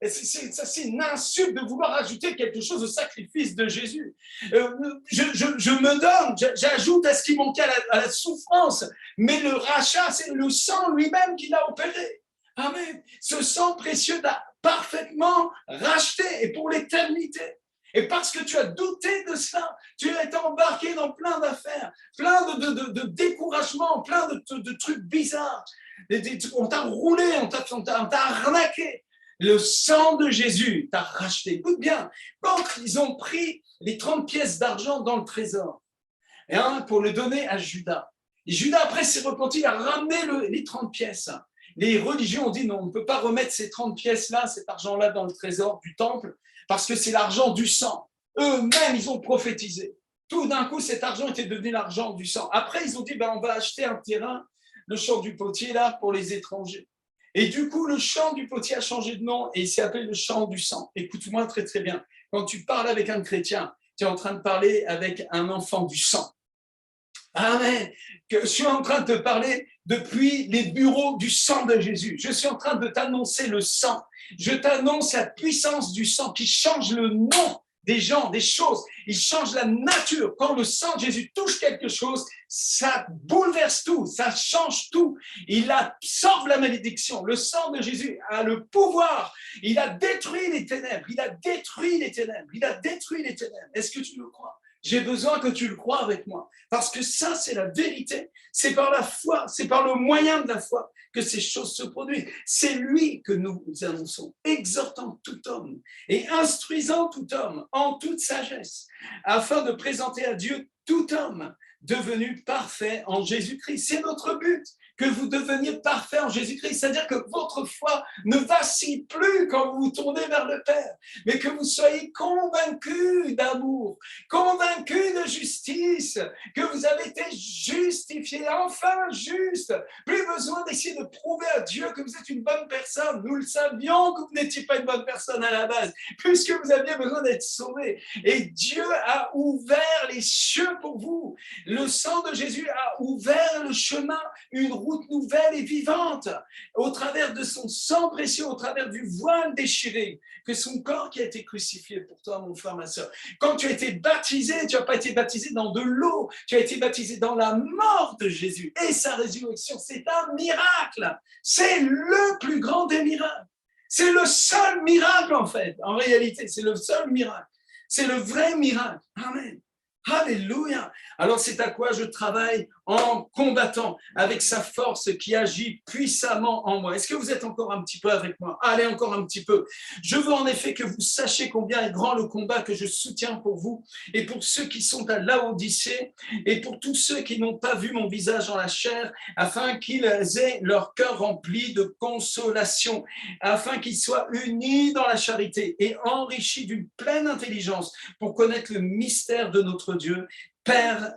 Parce que c'est une insulte de vouloir rajouter quelque chose au sacrifice de Jésus. Je me donne, j'ajoute à ce qui manquait à la souffrance, mais le rachat, c'est le sang lui-même qui l'a opéré. Amen. Ce sang précieux t'a parfaitement racheté et pour l'éternité. Et parce que tu as douté de cela, tu as été embarqué dans plein d'affaires, plein de découragements, plein de trucs bizarres. On t'a roulé, on t'a arnaqué. Le sang de Jésus t'a racheté. Écoute bien, quand ils ont pris les 30 pièces d'argent dans le trésor pour le donner à Judas, et Judas après s'est repenti, il a ramené les 30 pièces. Les religions ont dit non, on ne peut pas remettre ces 30 pièces-là, cet argent-là dans le trésor du temple, parce que c'est l'argent du sang. Eux-mêmes, ils ont prophétisé. Tout d'un coup, cet argent était devenu l'argent du sang. Après, ils ont dit, on va acheter un terrain, le champ du potier, là, pour les étrangers. Et du coup, le champ du potier a changé de nom et il s'est appelé le champ du sang. Écoute-moi très, très bien. Quand tu parles avec un chrétien, tu es en train de parler avec un enfant du sang. Amen. Que je suis en train de te parler depuis les bureaux du sang de Jésus. Je suis en train de t'annoncer le sang. Je t'annonce la puissance du sang qui change le nom des gens, des choses. Il change la nature. Quand le sang de Jésus touche quelque chose, ça bouleverse tout, ça change tout. Il absorbe la malédiction. Le sang de Jésus a le pouvoir. Il a détruit les ténèbres. Il a détruit les ténèbres. Il a détruit les ténèbres. Est-ce que tu le crois? J'ai besoin que tu le crois avec moi. Parce que ça, c'est la vérité. C'est par la foi, c'est par le moyen de la foi que ces choses se produisent. C'est lui que nous annonçons, exhortant tout homme et instruisant tout homme en toute sagesse, afin de présenter à Dieu tout homme devenu parfait en Jésus-Christ. C'est notre but, que vous deveniez parfait en Jésus-Christ, c'est-à-dire que votre foi ne vacille plus quand vous vous tournez vers le Père, mais que vous soyez convaincus d'amour, convaincus de justice, que vous avez été justifiés, enfin juste. Plus besoin d'essayer de prouver à Dieu que vous êtes une bonne personne. Nous le savions que vous n'étiez pas une bonne personne à la base, puisque vous aviez besoin d'être sauvés. Et Dieu a ouvert les cieux pour vous. Le sang de Jésus a ouvert le chemin, une route nouvelle et vivante, au travers de son sang précieux, au travers du voile déchiré, que son corps qui a été crucifié pour toi, mon frère, ma soeur. Quand tu as été baptisé, tu n'as pas été baptisé dans de l'eau, tu as été baptisé dans la mort de Jésus et sa résurrection. C'est un miracle. C'est le plus grand des miracles. C'est le seul miracle, en fait. En réalité, c'est le seul miracle. C'est le vrai miracle. Amen. Alléluia. Alors c'est à quoi je travaille en combattant avec sa force qui agit puissamment en moi. Est-ce que vous êtes encore un petit peu avec moi? Allez, encore un petit peu. Je veux en effet que vous sachiez combien est grand le combat que je soutiens pour vous et pour ceux qui sont à Laodicée et pour tous ceux qui n'ont pas vu mon visage dans la chair, afin qu'ils aient leur cœur rempli de consolation, afin qu'ils soient unis dans la charité et enrichis d'une pleine intelligence pour connaître le mystère de notre Dieu, Père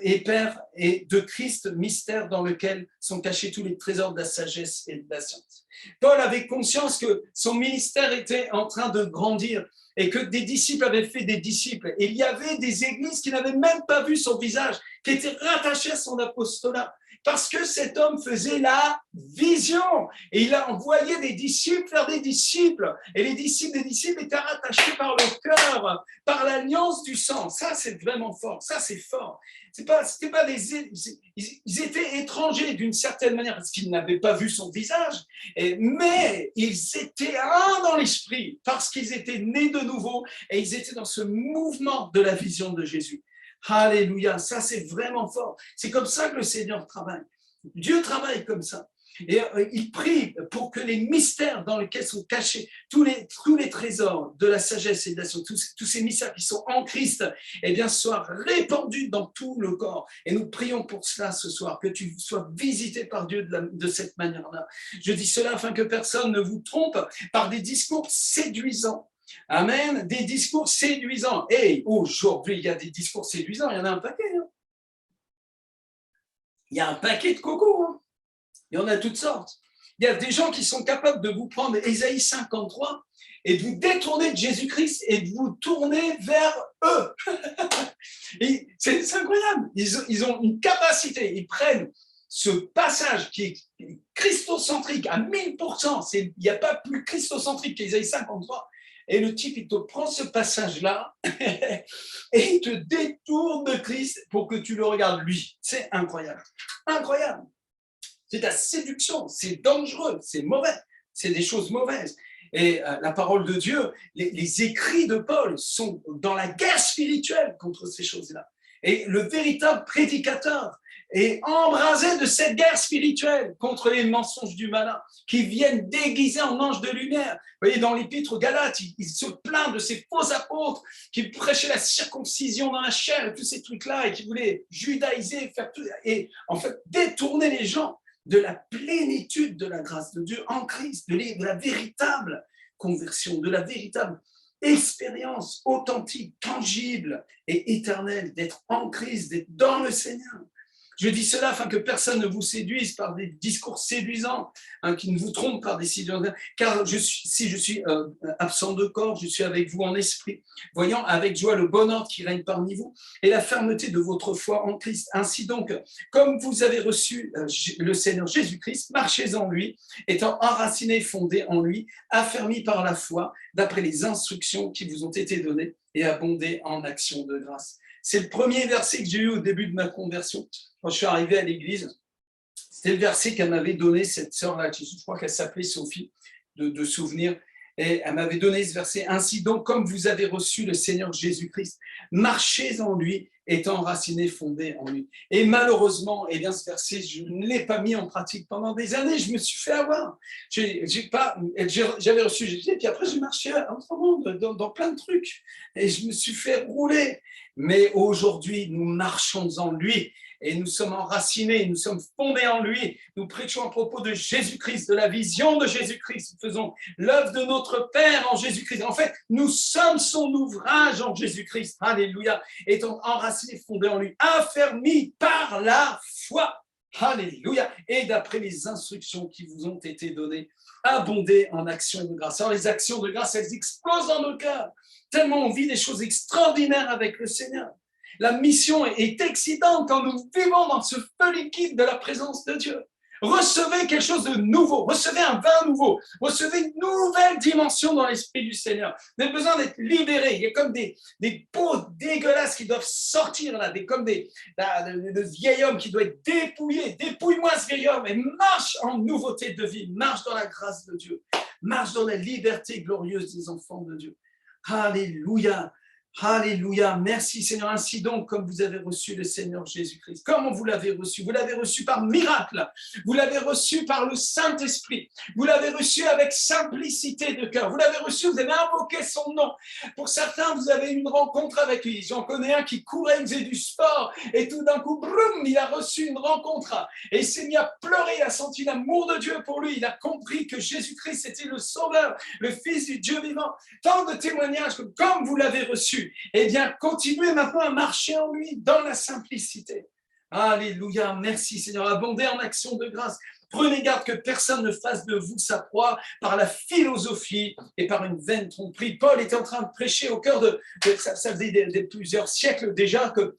et de Christ, mystère dans lequel sont cachés tous les trésors de la sagesse et de la science. Paul avait conscience que son ministère était en train de grandir et que des disciples avaient fait des disciples. Et il y avait des églises qui n'avaient même pas vu son visage, qui étaient rattachées à son apostolat. Parce que cet homme faisait la vision et il a envoyé des disciples faire des disciples et les disciples des disciples étaient rattachés par le cœur, par l'alliance du sang. Ça, c'est vraiment fort. Ça, c'est fort. C'était pas ils étaient étrangers d'une certaine manière parce qu'ils n'avaient pas vu son visage, mais ils étaient un dans l'esprit parce qu'ils étaient nés de nouveau et ils étaient dans ce mouvement de la vision de Jésus. Alléluia, ça c'est vraiment fort. C'est comme ça que le Seigneur travaille. Dieu travaille comme ça. Et il prie pour que les mystères dans lesquels sont cachés tous les trésors de la sagesse et de la science, tous ces mystères qui sont en Christ, eh bien, soient répandus dans tout le corps. Et nous prions pour cela ce soir, que tu sois visité par Dieu de cette manière-là. Je dis cela afin que personne ne vous trompe par des discours séduisants. Amen, des discours séduisants. Et aujourd'hui, il y a des discours séduisants, il y en a un paquet. Hein. Il y a un paquet de cocos. Hein. Il y en a toutes sortes. Il y a des gens qui sont capables de vous prendre Ésaïe 53 et de vous détourner de Jésus-Christ et de vous tourner vers eux. C'est incroyable. Ils ont une capacité. Ils prennent ce passage qui est christocentrique à 1000%. Il n'y a pas plus christocentrique qu'Ésaïe 53. Et le type, il te prend ce passage-là et il te détourne de Christ pour que tu le regardes lui. C'est incroyable. Incroyable. C'est de la séduction, c'est dangereux, c'est mauvais, c'est des choses mauvaises. Et la parole de Dieu, les écrits de Paul sont dans la guerre spirituelle contre ces choses-là. Et le véritable prédicateur est embrasé de cette guerre spirituelle contre les mensonges du malin qui viennent déguisés en anges de lumière. Vous voyez, dans l'épître aux Galates, il se plaint de ces faux apôtres qui prêchaient la circoncision dans la chair et tous ces trucs-là et qui voulaient judaïser, faire tout, et en fait détourner les gens de la plénitude de la grâce de Dieu en Christ, de la véritable conversion, de la véritable expérience authentique, tangible et éternelle d'être en Christ, d'être dans le Seigneur. Je dis cela afin que personne ne vous séduise par des discours séduisants, hein, qui ne vous trompent par des séduisants. Car si je suis absent de corps, je suis avec vous en esprit, voyant avec joie le bon ordre qui règne parmi vous et la fermeté de votre foi en Christ. Ainsi donc, comme vous avez reçu le Seigneur Jésus-Christ, marchez en lui, étant enracinés, fondés en lui, affermis par la foi, d'après les instructions qui vous ont été données et abondés en actions de grâce. C'est le premier verset que j'ai eu au début de ma conversion. Quand je suis arrivé à l'église, c'était le verset qu'elle m'avait donné, cette sœur-là, je crois qu'elle s'appelait Sophie, de souvenir, et elle m'avait donné ce verset. Ainsi donc, comme vous avez reçu le Seigneur Jésus-Christ, marchez en lui, étant enracinés, fondés en lui. Et malheureusement, eh bien, ce verset, je ne l'ai pas mis en pratique pendant des années, je me suis fait avoir. J'avais reçu Jésus, puis après, j'ai marché autrement, dans plein de trucs, et je me suis fait rouler. Mais aujourd'hui, nous marchons en lui, et nous sommes enracinés, nous sommes fondés en lui. Nous prêchons à propos de Jésus-Christ, de la vision de Jésus-Christ. Nous faisons l'œuvre de notre Père en Jésus-Christ. En fait, nous sommes son ouvrage en Jésus-Christ. Alléluia. Étant enracinés, fondés en lui, affermis par la foi. Alléluia. Et d'après les instructions qui vous ont été données, abondez en actions de grâce. Alors, les actions de grâce, elles explosent dans nos cœurs. Tellement on vit des choses extraordinaires avec le Seigneur. La mission est excitante quand nous vivons dans ce feu liquide de la présence de Dieu. Recevez quelque chose de nouveau, recevez un vin nouveau, recevez une nouvelle dimension dans l'esprit du Seigneur. Vous avez besoin d'être libérés. Il y a comme des peaux dégueulasses qui doivent sortir là, comme le vieil homme qui doit être dépouillé. Dépouille-moi ce vieil homme et marche en nouveauté de vie, marche dans la grâce de Dieu, marche dans la liberté glorieuse des enfants de Dieu. Alléluia. Alléluia, merci Seigneur. Ainsi donc, comme vous avez reçu le Seigneur Jésus-Christ, comment vous l'avez reçu? Vous l'avez reçu par miracle, vous l'avez reçu par le Saint-Esprit, vous l'avez reçu avec simplicité de cœur, vous l'avez reçu, vous avez invoqué son nom. Pour certains, vous avez eu une rencontre avec lui. J'en connais un qui courait, il faisait du sport, et tout d'un coup, broum, il a reçu une rencontre, et il s'est mis à pleurer, il a senti l'amour de Dieu pour lui, il a compris que Jésus-Christ était le Sauveur, le Fils du Dieu vivant. Tant de témoignages que comme vous l'avez reçu, eh bien, continuez maintenant à marcher en lui dans la simplicité. Alléluia, merci Seigneur, abondez en action de grâce. Prenez garde que personne ne fasse de vous sa proie par la philosophie et par une vaine tromperie. Paul était en train de prêcher au cœur ça faisait plusieurs siècles déjà que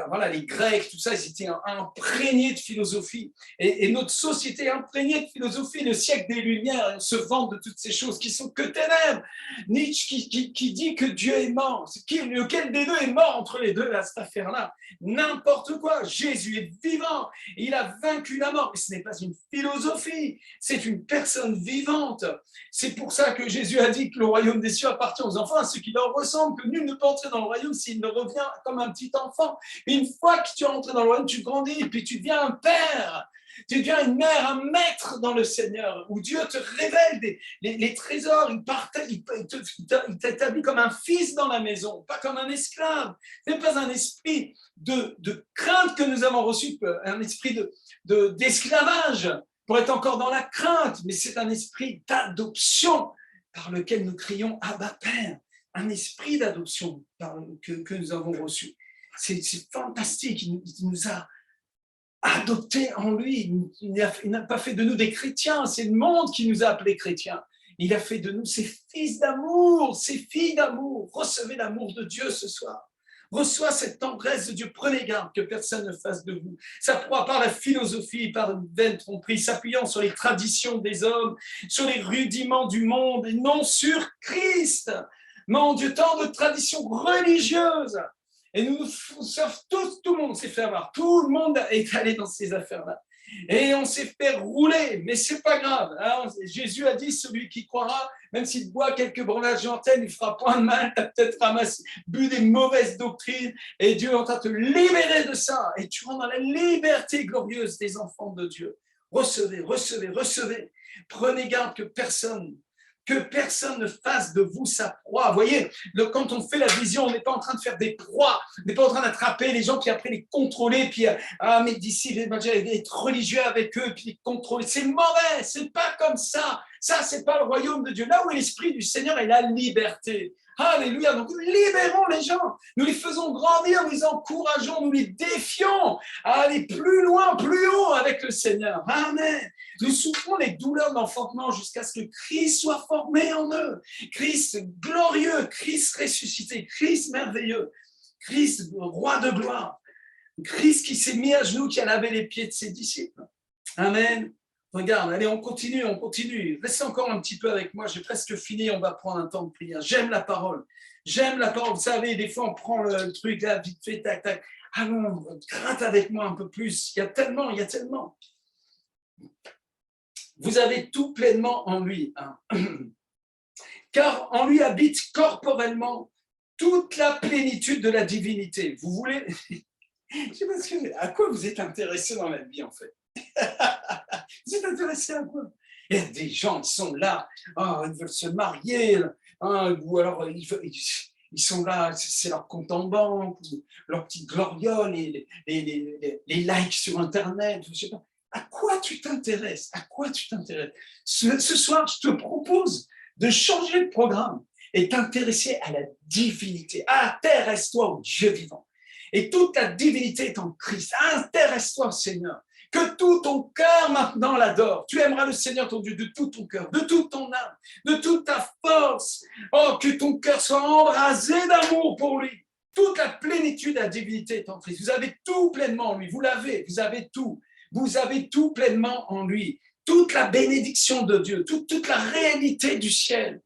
voilà, les Grecs, tout ça, ils étaient imprégnés de philosophie. Et notre société est imprégnée de philosophie, le siècle des Lumières, on se vante de toutes ces choses qui sont que ténèbres. Nietzsche qui dit que Dieu est mort. Lequel des deux est mort entre les deux à cette affaire-là? N'importe quoi. Jésus est vivant. Il a vaincu la mort. Mais ce n'est pas une philosophie, c'est une personne vivante. C'est pour ça que Jésus a dit que le royaume des cieux appartient aux enfants, à ceux qui leur ressemblent, que nul ne peut entrer dans le royaume s'il ne revient comme un petit enfant. Une fois que tu es entré dans le royaume, tu grandis et puis tu deviens un père, tu deviens une mère, un maître dans le Seigneur, où Dieu te révèle les trésors, il t'établit comme un fils dans la maison, pas comme un esclave. Ce n'est pas un esprit de crainte que nous avons reçu, un esprit d'esclavage pour être encore dans la crainte, mais c'est un esprit d'adoption par lequel nous crions Abba Père, un esprit d'adoption que nous avons reçu. C'est fantastique, il nous a adoptés en lui, il n'a pas fait de nous des chrétiens, c'est le monde qui nous a appelés chrétiens. Il a fait de nous ses fils d'amour, ses filles d'amour. Recevez l'amour de Dieu ce soir. Reçois cette tendresse de Dieu. Prenez garde que personne ne fasse de vous sa proie par la philosophie, par une vaine tromperie, s'appuyant sur les traditions des hommes, sur les rudiments du monde et non sur Christ. Mon Dieu, tant de traditions religieuses. Et nous sauf tous, tout le monde s'est fait avoir. Tout le monde est allé dans ces affaires-là. Et on s'est fait rouler, mais c'est pas grave. Hein. Jésus a dit, celui qui croira, même s'il boit quelques breuvages d'antenne, il fera point de mal, tu as peut-être bu des mauvaises doctrines, et Dieu est en train de te libérer de ça, et tu rentres dans la liberté glorieuse des enfants de Dieu. Recevez, recevez, recevez. Prenez garde que personne ne fasse de vous sa proie. Vous voyez, quand on fait la vision, on n'est pas en train de faire des proies, on n'est pas en train d'attraper les gens, puis après les contrôler, puis mes disciples, être religieux avec eux, puis les contrôler. C'est mauvais, c'est pas comme ça. Ça, c'est pas le royaume de Dieu. Là où est l'esprit du Seigneur est la liberté. Alléluia. Donc, nous libérons les gens. Nous les faisons grandir, nous les encourageons, nous les défions à aller plus loin, plus haut avec le Seigneur. Amen. Nous souffrons les douleurs d'enfantement jusqu'à ce que Christ soit formé en eux. Christ glorieux, Christ ressuscité, Christ merveilleux, Christ roi de gloire, Christ qui s'est mis à genoux, qui a lavé les pieds de ses disciples. Amen. Regarde, allez, on continue. Restez encore un petit peu avec moi, j'ai presque fini, on va prendre un temps de prière. J'aime la parole. Vous savez, des fois on prend le truc là, vite fait, tac, tac. Allons, gratte avec moi un peu plus. Il y a tellement. Vous avez tout pleinement en lui. Hein. Car en lui habite corporellement toute la plénitude de la divinité. Vous voulez... Je sais pas à quoi vous êtes intéressé dans la vie, en fait. Vous êtes intéressé à quoi? Il y a des gens qui sont là, ils veulent se marier, ou alors ils sont là, c'est leur compte en banque, leur petite gloriole, les likes sur Internet, je sais pas. À quoi tu t'intéresses? Ce soir, je te propose de changer de programme et t'intéresser à la divinité. Intéresse-toi au Dieu vivant. Et toute la divinité est en Christ. Intéresse-toi, Seigneur. Que tout ton cœur maintenant l'adore. Tu aimeras le Seigneur ton Dieu de tout ton cœur, de toute ton âme, de toute ta force. Oh, que ton cœur soit embrasé d'amour pour lui. Toute la plénitude de la divinité est en Christ. Vous avez tout pleinement en lui. Vous avez tout. Vous avez tout pleinement en lui. Toute la bénédiction de Dieu, toute la réalité du ciel,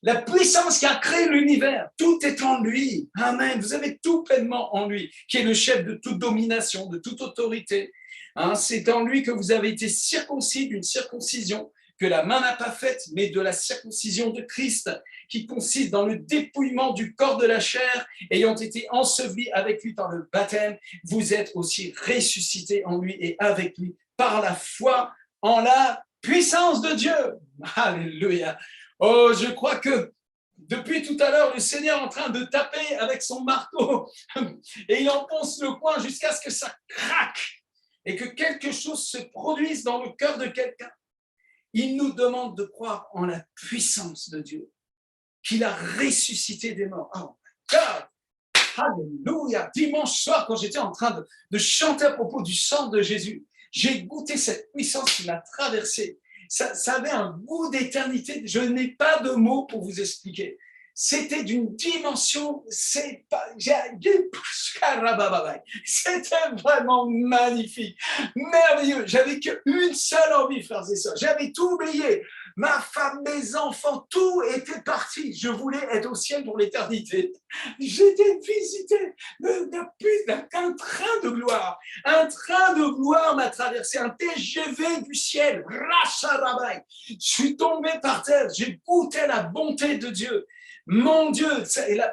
la puissance qui a créé l'univers, tout est en lui. Amen. Vous avez tout pleinement en lui, qui est le chef de toute domination, de toute autorité. Hein, c'est en lui que vous avez été circoncis d'une circoncision que la main n'a pas faite, mais de la circoncision de Christ, qui consiste dans le dépouillement du corps de la chair, ayant été ensevelis avec lui par le baptême, vous êtes aussi ressuscités en lui et avec lui par la foi en la puissance de Dieu. Alléluia. Oh, je crois que depuis tout à l'heure, le Seigneur est en train de taper avec son marteau et il enfonce le coin jusqu'à ce que ça craque et que quelque chose se produise dans le cœur de quelqu'un. Il nous demande de croire en la puissance de Dieu, qu'il a ressuscité des morts. Oh my God! Alléluia! Dimanche soir, quand j'étais en train de chanter à propos du sang de Jésus, j'ai goûté cette puissance qui m'a traversé. Ça avait un goût d'éternité. Je n'ai pas de mots pour vous expliquer. C'était d'une dimension, c'était vraiment magnifique, merveilleux. J'avais qu'une seule envie, frères et sœurs. J'avais tout oublié. Ma femme, mes enfants, tout était parti. Je voulais être au ciel pour l'éternité. J'étais visité d'un train de gloire. Un train de gloire m'a traversé, un TGV du ciel. Je suis tombé par terre. J'ai goûté la bonté de Dieu. Mon Dieu,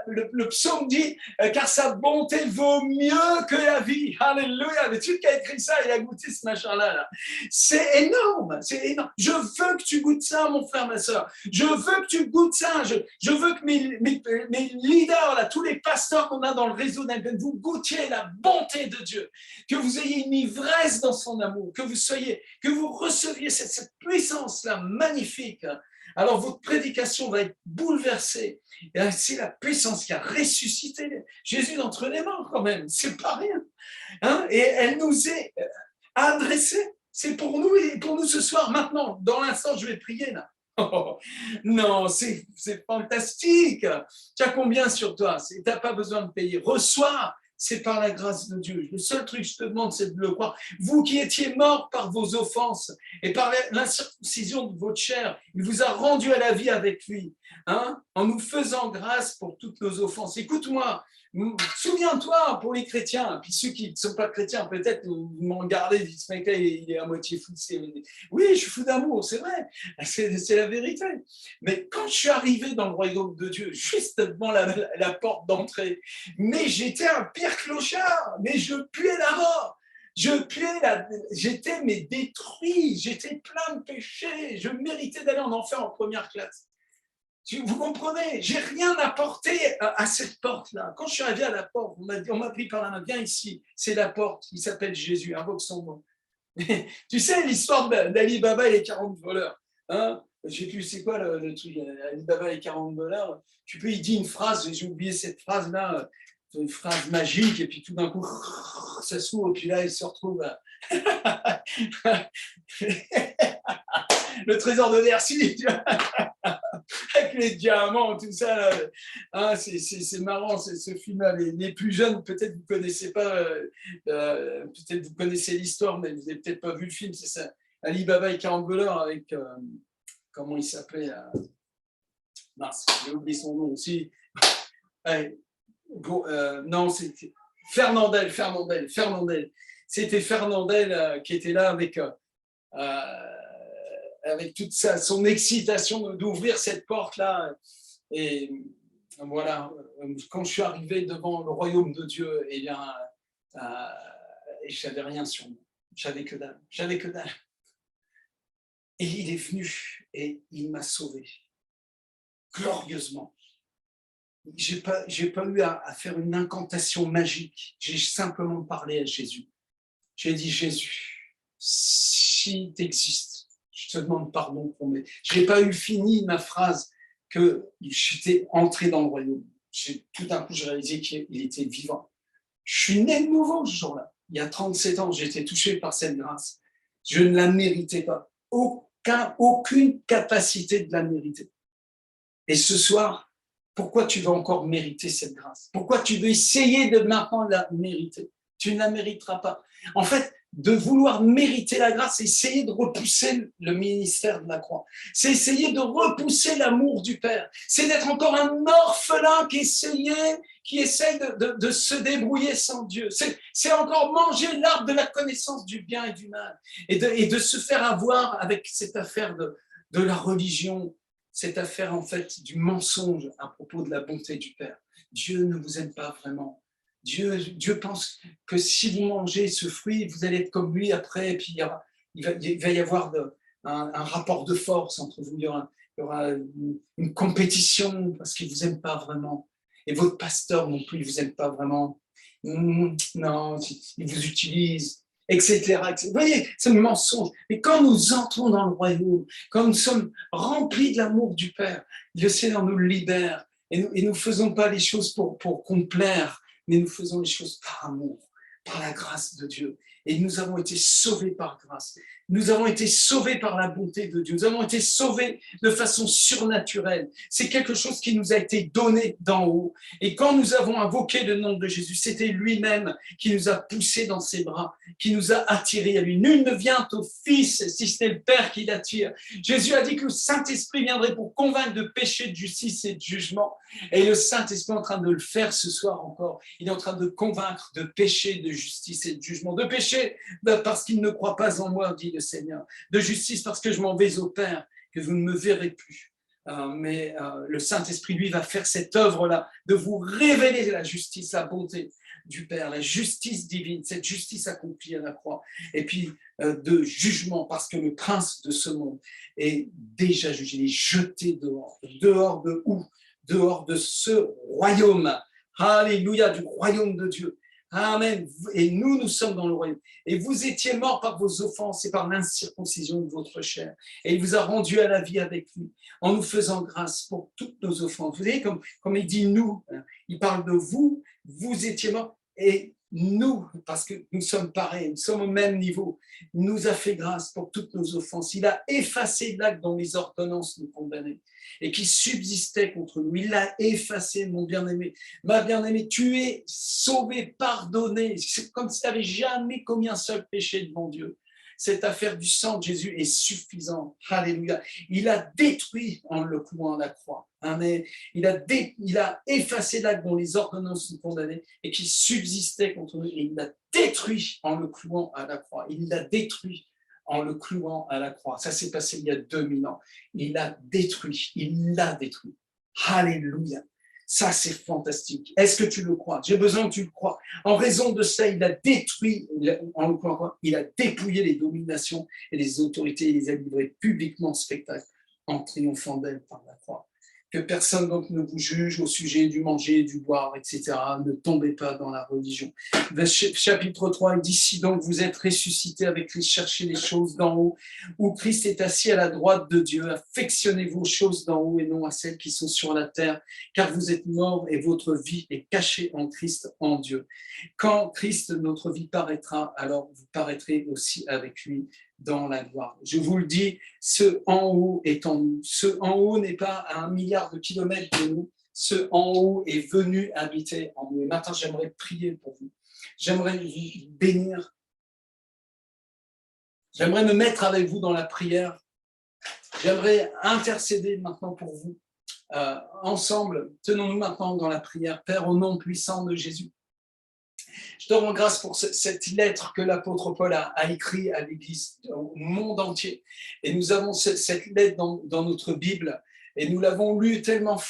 le psaume dit, car sa bonté vaut mieux que la vie. Alléluia. Mais celui qui a écrit ça, il a goûté ce machin-là. Là. C'est énorme, c'est énorme. Je veux que tu goûtes ça, mon frère, ma soeur. Je veux que tu goûtes ça. Je veux que mes leaders, là, tous les pasteurs qu'on a dans le réseau d'Alben, vous goûtiez la bonté de Dieu. Que vous ayez une ivresse dans son amour. Que vous receviez cette puissance-là magnifique. Alors votre prédication va être bouleversée. Et c'est la puissance qui a ressuscité Jésus d'entre les morts quand même. C'est pas rien. Hein? Et elle nous est adressée. C'est pour nous et pour nous ce soir. Maintenant, dans l'instant, je vais prier là. Oh, non, c'est fantastique. Tu as combien sur toi? Tu n'as pas besoin de payer. Reçois. C'est par la grâce de Dieu. Le seul truc que je te demande, c'est de le croire. Vous qui étiez morts par vos offenses et par l'incirconcision de votre chair, il vous a rendu à la vie avec lui, hein, en nous faisant grâce pour toutes nos offenses. Écoute-moi, souviens-toi pour les chrétiens, puis ceux qui ne sont pas chrétiens, peut-être m'ont regardé, ils disent, ce mec-là, il est à moitié fou. Oui, je suis fou d'amour, c'est vrai, c'est la vérité. Mais quand je suis arrivé dans le royaume de Dieu, juste devant la porte d'entrée, mais j'étais un pire clochard, mais je puais la mort. J'étais détruit, j'étais plein de péchés, je méritais d'aller en enfer en première classe. Vous comprenez, j'ai rien apporté à cette porte-là. Quand je suis arrivé à la porte, on m'a pris par la main, viens ici, c'est la porte, il s'appelle Jésus, invoque son nom. Tu sais l'histoire d'Ali Baba et les 40 voleurs, hein? Je ne sais plus c'est quoi le truc, Ali Baba et les 40 voleurs, il dit une phrase, j'ai oublié cette phrase-là, une phrase magique, et puis tout d'un coup, ça s'ouvre, et puis là, il se retrouve le trésor de Bercy, tu vois, avec les diamants, tout ça. Hein, c'est marrant, ce film-là. Les plus jeunes, peut-être vous ne connaissez pas, peut-être vous connaissez l'histoire, mais vous n'avez peut-être pas vu le film, c'est ça. Ali Baba et 40 voleurs avec, comment il s'appelait mince, j'ai oublié son nom aussi. Allez, bon, non, c'était Fernandel. C'était Fernandel qui était là avec toute son excitation d'ouvrir cette porte-là. Et voilà, quand je suis arrivé devant le royaume de Dieu, eh bien, je n'avais rien sur moi. J'avais que dalle. Et il est venu et il m'a sauvé, glorieusement. Je n'ai pas eu à faire une incantation magique. J'ai simplement parlé à Jésus. J'ai dit, Jésus, si tu existes, je te demande pardon pour mes... Je n'ai pas eu fini ma phrase que j'étais entré dans le royaume. Tout d'un coup, j'ai réalisé qu'il était vivant. Je suis né de nouveau ce jour-là. Il y a 37 ans, j'ai été touché par cette grâce. Je ne la méritais pas. Aucune capacité de la mériter. Et ce soir, pourquoi tu veux encore mériter cette grâce? Pourquoi tu veux essayer de maintenant la mériter? Tu ne la mériteras pas. En fait, de vouloir mériter la grâce, c'est essayer de repousser le ministère de la croix. C'est essayer de repousser l'amour du Père. C'est d'être encore un orphelin qui essaye de se débrouiller sans Dieu. C'est encore manger l'arbre de la connaissance du bien et du mal. Et de se faire avoir avec cette affaire de la religion, cette affaire en fait du mensonge à propos de la bonté du Père. Dieu ne vous aime pas vraiment. Dieu pense que si vous mangez ce fruit, vous allez être comme lui après, et puis il va y avoir un rapport de force entre vous, il y aura une compétition parce qu'il ne vous aime pas vraiment. Et votre pasteur non plus, il ne vous aime pas vraiment. Non, il vous utilise, etc. Vous voyez, c'est un mensonge. Mais quand nous entrons dans le royaume, quand nous sommes remplis de l'amour du Père, le Seigneur nous libère et nous ne faisons pas les choses pour complaire, mais nous faisons les choses par amour, par la grâce de Dieu. Et nous avons été sauvés par grâce. Nous avons été sauvés par la bonté de Dieu. Nous avons été sauvés de façon surnaturelle. C'est quelque chose qui nous a été donné d'en haut. Et quand nous avons invoqué le nom de Jésus, c'était lui-même qui nous a poussés dans ses bras, qui nous a attirés à lui. Nul ne vient au Fils si ce n'est le Père qui l'attire. Jésus a dit que le Saint-Esprit viendrait pour convaincre de péché, de justice et de jugement. Et le Saint-Esprit est en train de le faire ce soir encore. Il est en train de convaincre de péché, de justice et de jugement. De péché parce qu'il ne croit pas en moi, dit le Seigneur. De justice parce que je m'en vais au Père, que vous ne me verrez plus. Mais le Saint-Esprit, lui, va faire cette œuvre-là, de vous révéler la justice, la bonté du Père, la justice divine, cette justice accomplie à la croix. Et puis de jugement, parce que le prince de ce monde est déjà jugé, il est jeté dehors. Dehors de où? Dehors de ce royaume. Alléluia, du royaume de Dieu. Amen. Et nous sommes dans le royaume. Et vous étiez morts par vos offenses et par l'incirconcision de votre chair. Et il vous a rendu à la vie avec lui, en nous faisant grâce pour toutes nos offenses. Vous voyez, comme il dit nous, il parle de vous, vous étiez morts, et nous, parce que nous sommes pareils, nous sommes au même niveau, il nous a fait grâce pour toutes nos offenses. Il a effacé l'acte dont les ordonnances nous condamnaient et qui subsistait contre nous. Il l'a effacé, mon bien-aimé. Ma bien-aimée, tu es sauvé, pardonné. C'est comme si tu n'avais jamais commis un seul péché devant Dieu. Cette affaire du sang de Jésus est suffisante. Alléluia. Il a détruit en le clouant à la croix. Amen. Il a effacé l'acte dont les ordonnances nous condamnaient et qui subsistait contre nous. Et il l'a détruit en le clouant à la croix. Il l'a détruit en le clouant à la croix. Ça s'est passé il y a 2000 ans. Il l'a détruit. Il l'a détruit. Alléluia. Ça, c'est fantastique. Est-ce que tu le crois? J'ai besoin que tu le crois. En raison de ça, il a détruit, en le croyant, il a dépouillé les dominations et les autorités. Il les a livrées publiquement en spectacle en triomphant d'elles par la croix. Que personne donc ne vous juge au sujet du manger, du boire, etc. Ne tombez pas dans la religion. Chapitre 3, il dit, si donc vous êtes ressuscités avec Christ, cherchez les choses d'en haut, où Christ est assis à la droite de Dieu. Affectionnez-vous aux choses d'en haut et non à celles qui sont sur la terre, car vous êtes morts et votre vie est cachée en Christ, en Dieu. Quand Christ, notre vie, paraîtra, alors vous paraîtrez aussi avec lui dans la gloire. Je vous le dis, ce en haut est en nous. Ce en haut n'est pas à 1 milliard de kilomètres de nous. Ce en haut est venu habiter en nous. Et maintenant, j'aimerais prier pour vous. J'aimerais vous bénir. J'aimerais me mettre avec vous dans la prière. J'aimerais intercéder maintenant pour vous. Ensemble, tenons-nous maintenant dans la prière. Père, au nom puissant de Jésus, je te rends grâce pour cette lettre que l'apôtre Paul a écrite à l'Église, au monde entier. Et nous avons cette lettre dans notre Bible et nous l'avons lue tellement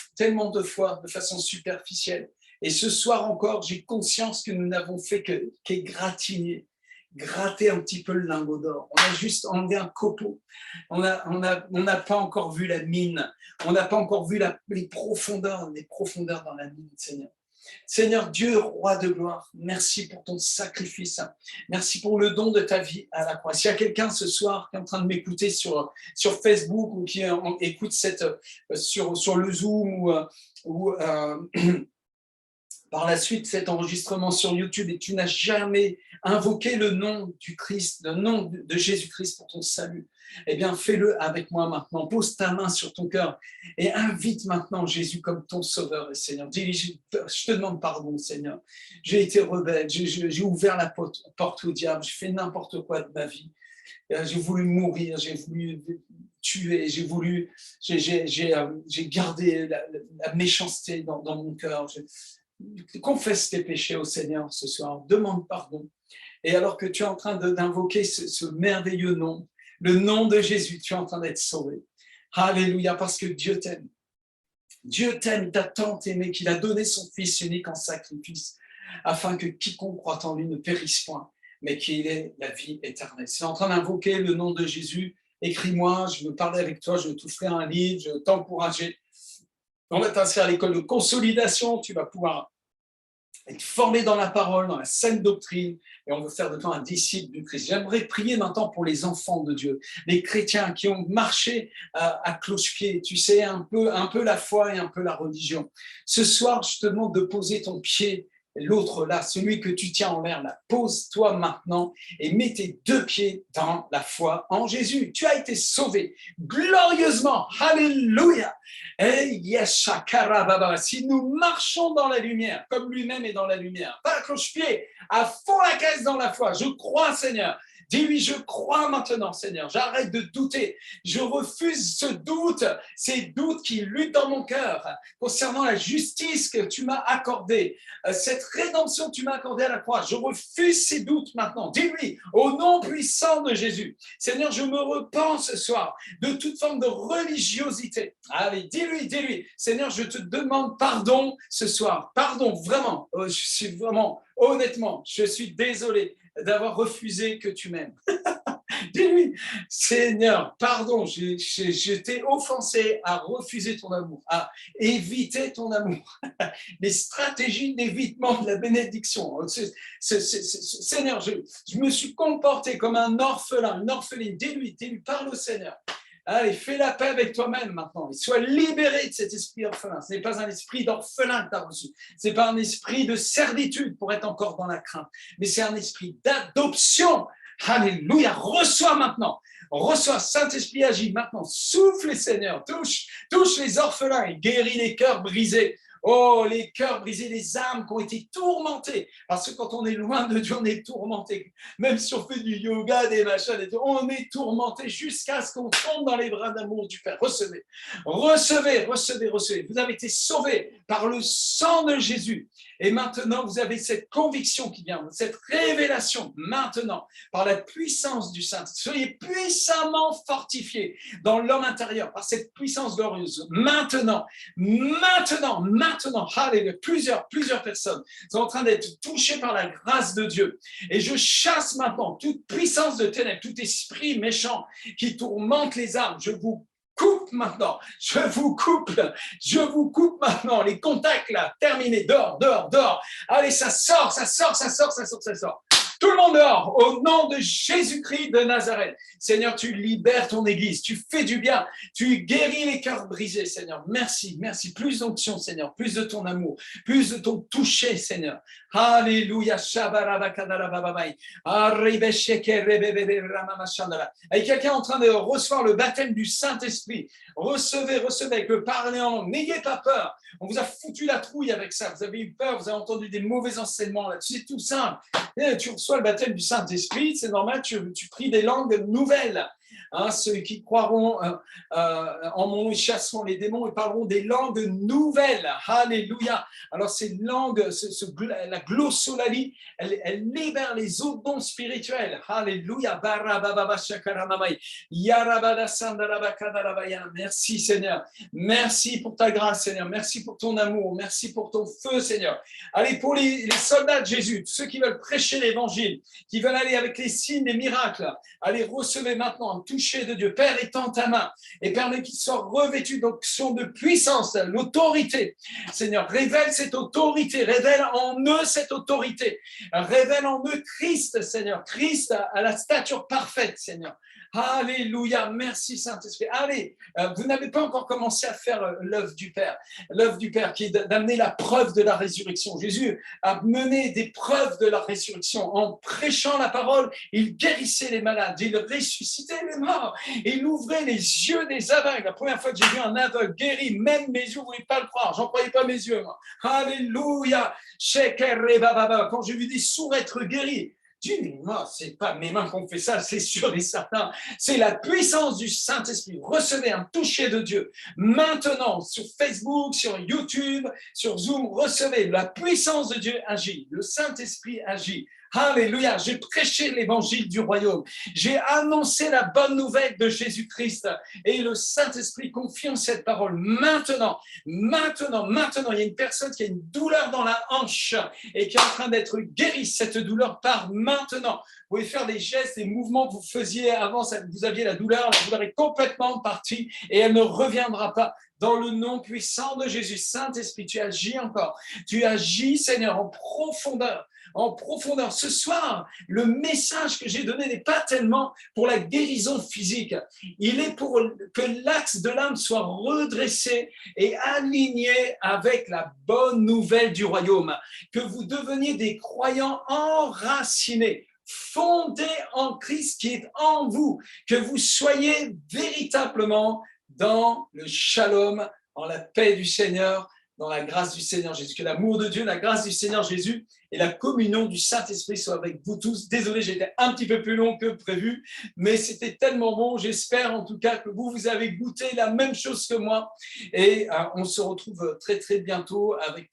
de fois de façon superficielle. Et ce soir encore, j'ai conscience que nous n'avons fait qu'égratigner, gratter un petit peu le lingot d'or. On a juste enlevé un copeau. On n'a pas encore vu la mine. On n'a pas encore vu les profondeurs dans la mine, Seigneur. Seigneur Dieu, roi de gloire, merci pour ton sacrifice. Merci pour le don de ta vie à la croix. S'il y a quelqu'un ce soir qui est en train de m'écouter sur Facebook ou qui écoute sur le Zoom ou par la suite cet enregistrement sur YouTube et tu n'as jamais invoqué le nom du Christ, le nom de Jésus-Christ pour ton salut, eh bien fais-le avec moi maintenant. Pose ta main sur ton cœur et invite maintenant Jésus comme ton sauveur et Seigneur. Dis, je te demande pardon, Seigneur. J'ai été rebelle, j'ai ouvert la porte au diable, j'ai fait n'importe quoi de ma vie. J'ai voulu mourir, j'ai voulu tuer, j'ai gardé la méchanceté dans mon cœur. Confesse tes péchés au Seigneur ce soir, demande pardon. Et alors que tu es en train d'invoquer ce merveilleux nom, le nom de Jésus, tu es en train d'être sauvé. Alléluia, parce que Dieu t'aime. Dieu t'aime, t'a tant aimé qu'il a donné son Fils unique en sacrifice, afin que quiconque croit en lui ne périsse point, mais qu'il ait la vie éternelle. Si tu es en train d'invoquer le nom de Jésus, écris-moi, je veux parler avec toi, je t'offrir un livre, je veux t'encourager. On va t'inscrire à l'école de consolidation, tu vas pouvoir être formé dans la parole, dans la saine doctrine, et on veut faire de toi un disciple du Christ. J'aimerais prier maintenant pour les enfants de Dieu, les chrétiens qui ont marché à cloche-pied, tu sais, un peu la foi et un peu la religion. Ce soir, je te demande de poser ton pied, l'autre là, celui que tu tiens en l'air là, pose-toi maintenant et mets tes deux pieds dans la foi en Jésus. Tu as été sauvé glorieusement. Alléluia. Et Yeshakarababa, si nous marchons dans la lumière, comme lui-même est dans la lumière, pas à cloche-pied, à fond la caisse dans la foi, je crois, Seigneur. Dis-lui, je crois maintenant, Seigneur. J'arrête de douter. Je refuse ce doute, ces doutes qui luttent dans mon cœur concernant la justice que tu m'as accordée, cette rédemption que tu m'as accordée à la croix. Je refuse ces doutes maintenant. Dis-lui, au nom puissant de Jésus, Seigneur, je me repens ce soir de toute forme de religiosité. Allez, dis-lui, Seigneur, je te demande pardon ce soir. Pardon, vraiment. Je suis vraiment, honnêtement, je suis désolé d'avoir refusé que tu m'aimes. Dis-lui, Seigneur, pardon, je t'ai offensé à refuser ton amour, à éviter ton amour. Les stratégies d'évitement de la bénédiction. Seigneur, je me suis comporté comme un orphelin, une orpheline. Dis-lui, parle au Seigneur. Allez, fais la paix avec toi-même maintenant. Et sois libéré de cet esprit orphelin. Ce n'est pas un esprit d'orphelin que tu as reçu. Ce n'est pas un esprit de servitude pour être encore dans la crainte. Mais c'est un esprit d'adoption. Alléluia. Reçois maintenant. Reçois. Saint-Esprit agit maintenant. Souffle, Seigneur. Touche les orphelins et guéris les cœurs brisés. Oh, les cœurs brisés, les âmes qui ont été tourmentées. Parce que quand on est loin de Dieu, on est tourmenté. Même si on fait du yoga, des machins, on est tourmenté jusqu'à ce qu'on tombe dans les bras d'amour du Père. Recevez, recevez, recevez, recevez. Vous avez été sauvés par le sang de Jésus. Et maintenant, vous avez cette conviction qui vient, cette révélation maintenant, par la puissance du Saint. Soyez puissamment fortifiés dans l'homme intérieur, par cette puissance glorieuse. Maintenant, alléluia, plusieurs personnes sont en train d'être touchées par la grâce de Dieu. Et je chasse maintenant toute puissance de ténèbres, tout esprit méchant qui tourmente les âmes. Je vous coupe maintenant, je vous coupe maintenant, les contacts là, terminés, dehors, allez, ça sort. Tout le monde dehors, au nom de Jésus-Christ de Nazareth. Seigneur, tu libères ton Église, tu fais du bien, tu guéris les cœurs brisés, Seigneur. Merci, plus d'onction, Seigneur, plus de ton amour, plus de ton toucher, Seigneur. Alléluia. Avec quelqu'un en train de recevoir le baptême du Saint-Esprit, recevez avec le parler en langue. N'ayez pas peur. On vous a foutu la trouille avec ça. Vous avez eu peur, vous avez entendu des mauvais enseignements là-dessus. C'est tout simple. Et tu reçois le baptême du Saint-Esprit, c'est normal, tu pries des langues nouvelles. Hein, ceux qui croiront en mon nom, ils chasseront les démons et parleront des langues nouvelles. Alléluia. Alors ces langues, la glossolalie, elle libère les autres dons spirituels. Alléluia. Merci Seigneur. Merci pour ta grâce Seigneur. Merci pour ton amour. Merci pour ton feu Seigneur. Allez, pour les soldats de Jésus, ceux qui veulent prêcher l'évangile, qui veulent aller avec les signes, les miracles, allez, recevez maintenant un toucher de Dieu. Père, étends ta main et permets qu'ils soient revêtus d'onction de puissance, l'autorité. Seigneur, révèle cette autorité, révèle en eux cette autorité, révèle en eux Christ, Seigneur, Christ à la stature parfaite, Seigneur. Alléluia, merci Saint-Esprit. Allez, vous n'avez pas encore commencé à faire l'œuvre du Père qui est d'amener la preuve de la résurrection. Jésus a mené des preuves de la résurrection. En prêchant la parole, il guérissait les malades, il ressuscitait les morts, il ouvrait les yeux des aveugles. La première fois que j'ai vu un aveugle guéri, même mes yeux ne voulaient pas le croire, j'en croyais pas mes yeux, moi. Alléluia, quand j'ai vu des sourds être guéris, Dieu, moi, c'est pas mes mains qui ont fait ça, c'est sûr et certain. C'est la puissance du Saint-Esprit. Recevez un toucher de Dieu. Maintenant, sur Facebook, sur YouTube, sur Zoom, recevez la puissance de Dieu agit. Le Saint-Esprit agit. Alléluia. J'ai prêché l'évangile du royaume. J'ai annoncé la bonne nouvelle de Jésus-Christ. Et le Saint-Esprit confirme cette parole. Maintenant, il y a une personne qui a une douleur dans la hanche et qui est en train d'être guérie. Cette douleur part maintenant. Vous pouvez faire des gestes, des mouvements que vous faisiez avant, vous aviez la douleur est complètement partie et elle ne reviendra pas. Dans le nom puissant de Jésus, Saint-Esprit, tu agis encore. Tu agis, Seigneur, en profondeur. En profondeur. Ce soir, le message que j'ai donné n'est pas tellement pour la guérison physique. Il est pour que l'axe de l'âme soit redressé et aligné avec la bonne nouvelle du royaume. Que vous deveniez des croyants enracinés, fondés en Christ qui est en vous. Que vous soyez véritablement dans le shalom, dans la paix du Seigneur, dans la grâce du Seigneur Jésus. Que l'amour de Dieu, la grâce du Seigneur Jésus et la communion du Saint-Esprit soient avec vous tous. Désolé, j'étais un petit peu plus long que prévu, mais c'était tellement bon. J'espère en tout cas que vous avez goûté la même chose que moi. Et on se retrouve très, très bientôt avec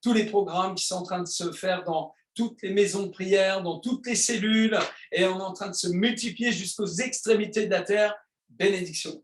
tous les programmes qui sont en train de se faire dans toutes les maisons de prière, dans toutes les cellules, et on est en train de se multiplier jusqu'aux extrémités de la terre. Bénédiction.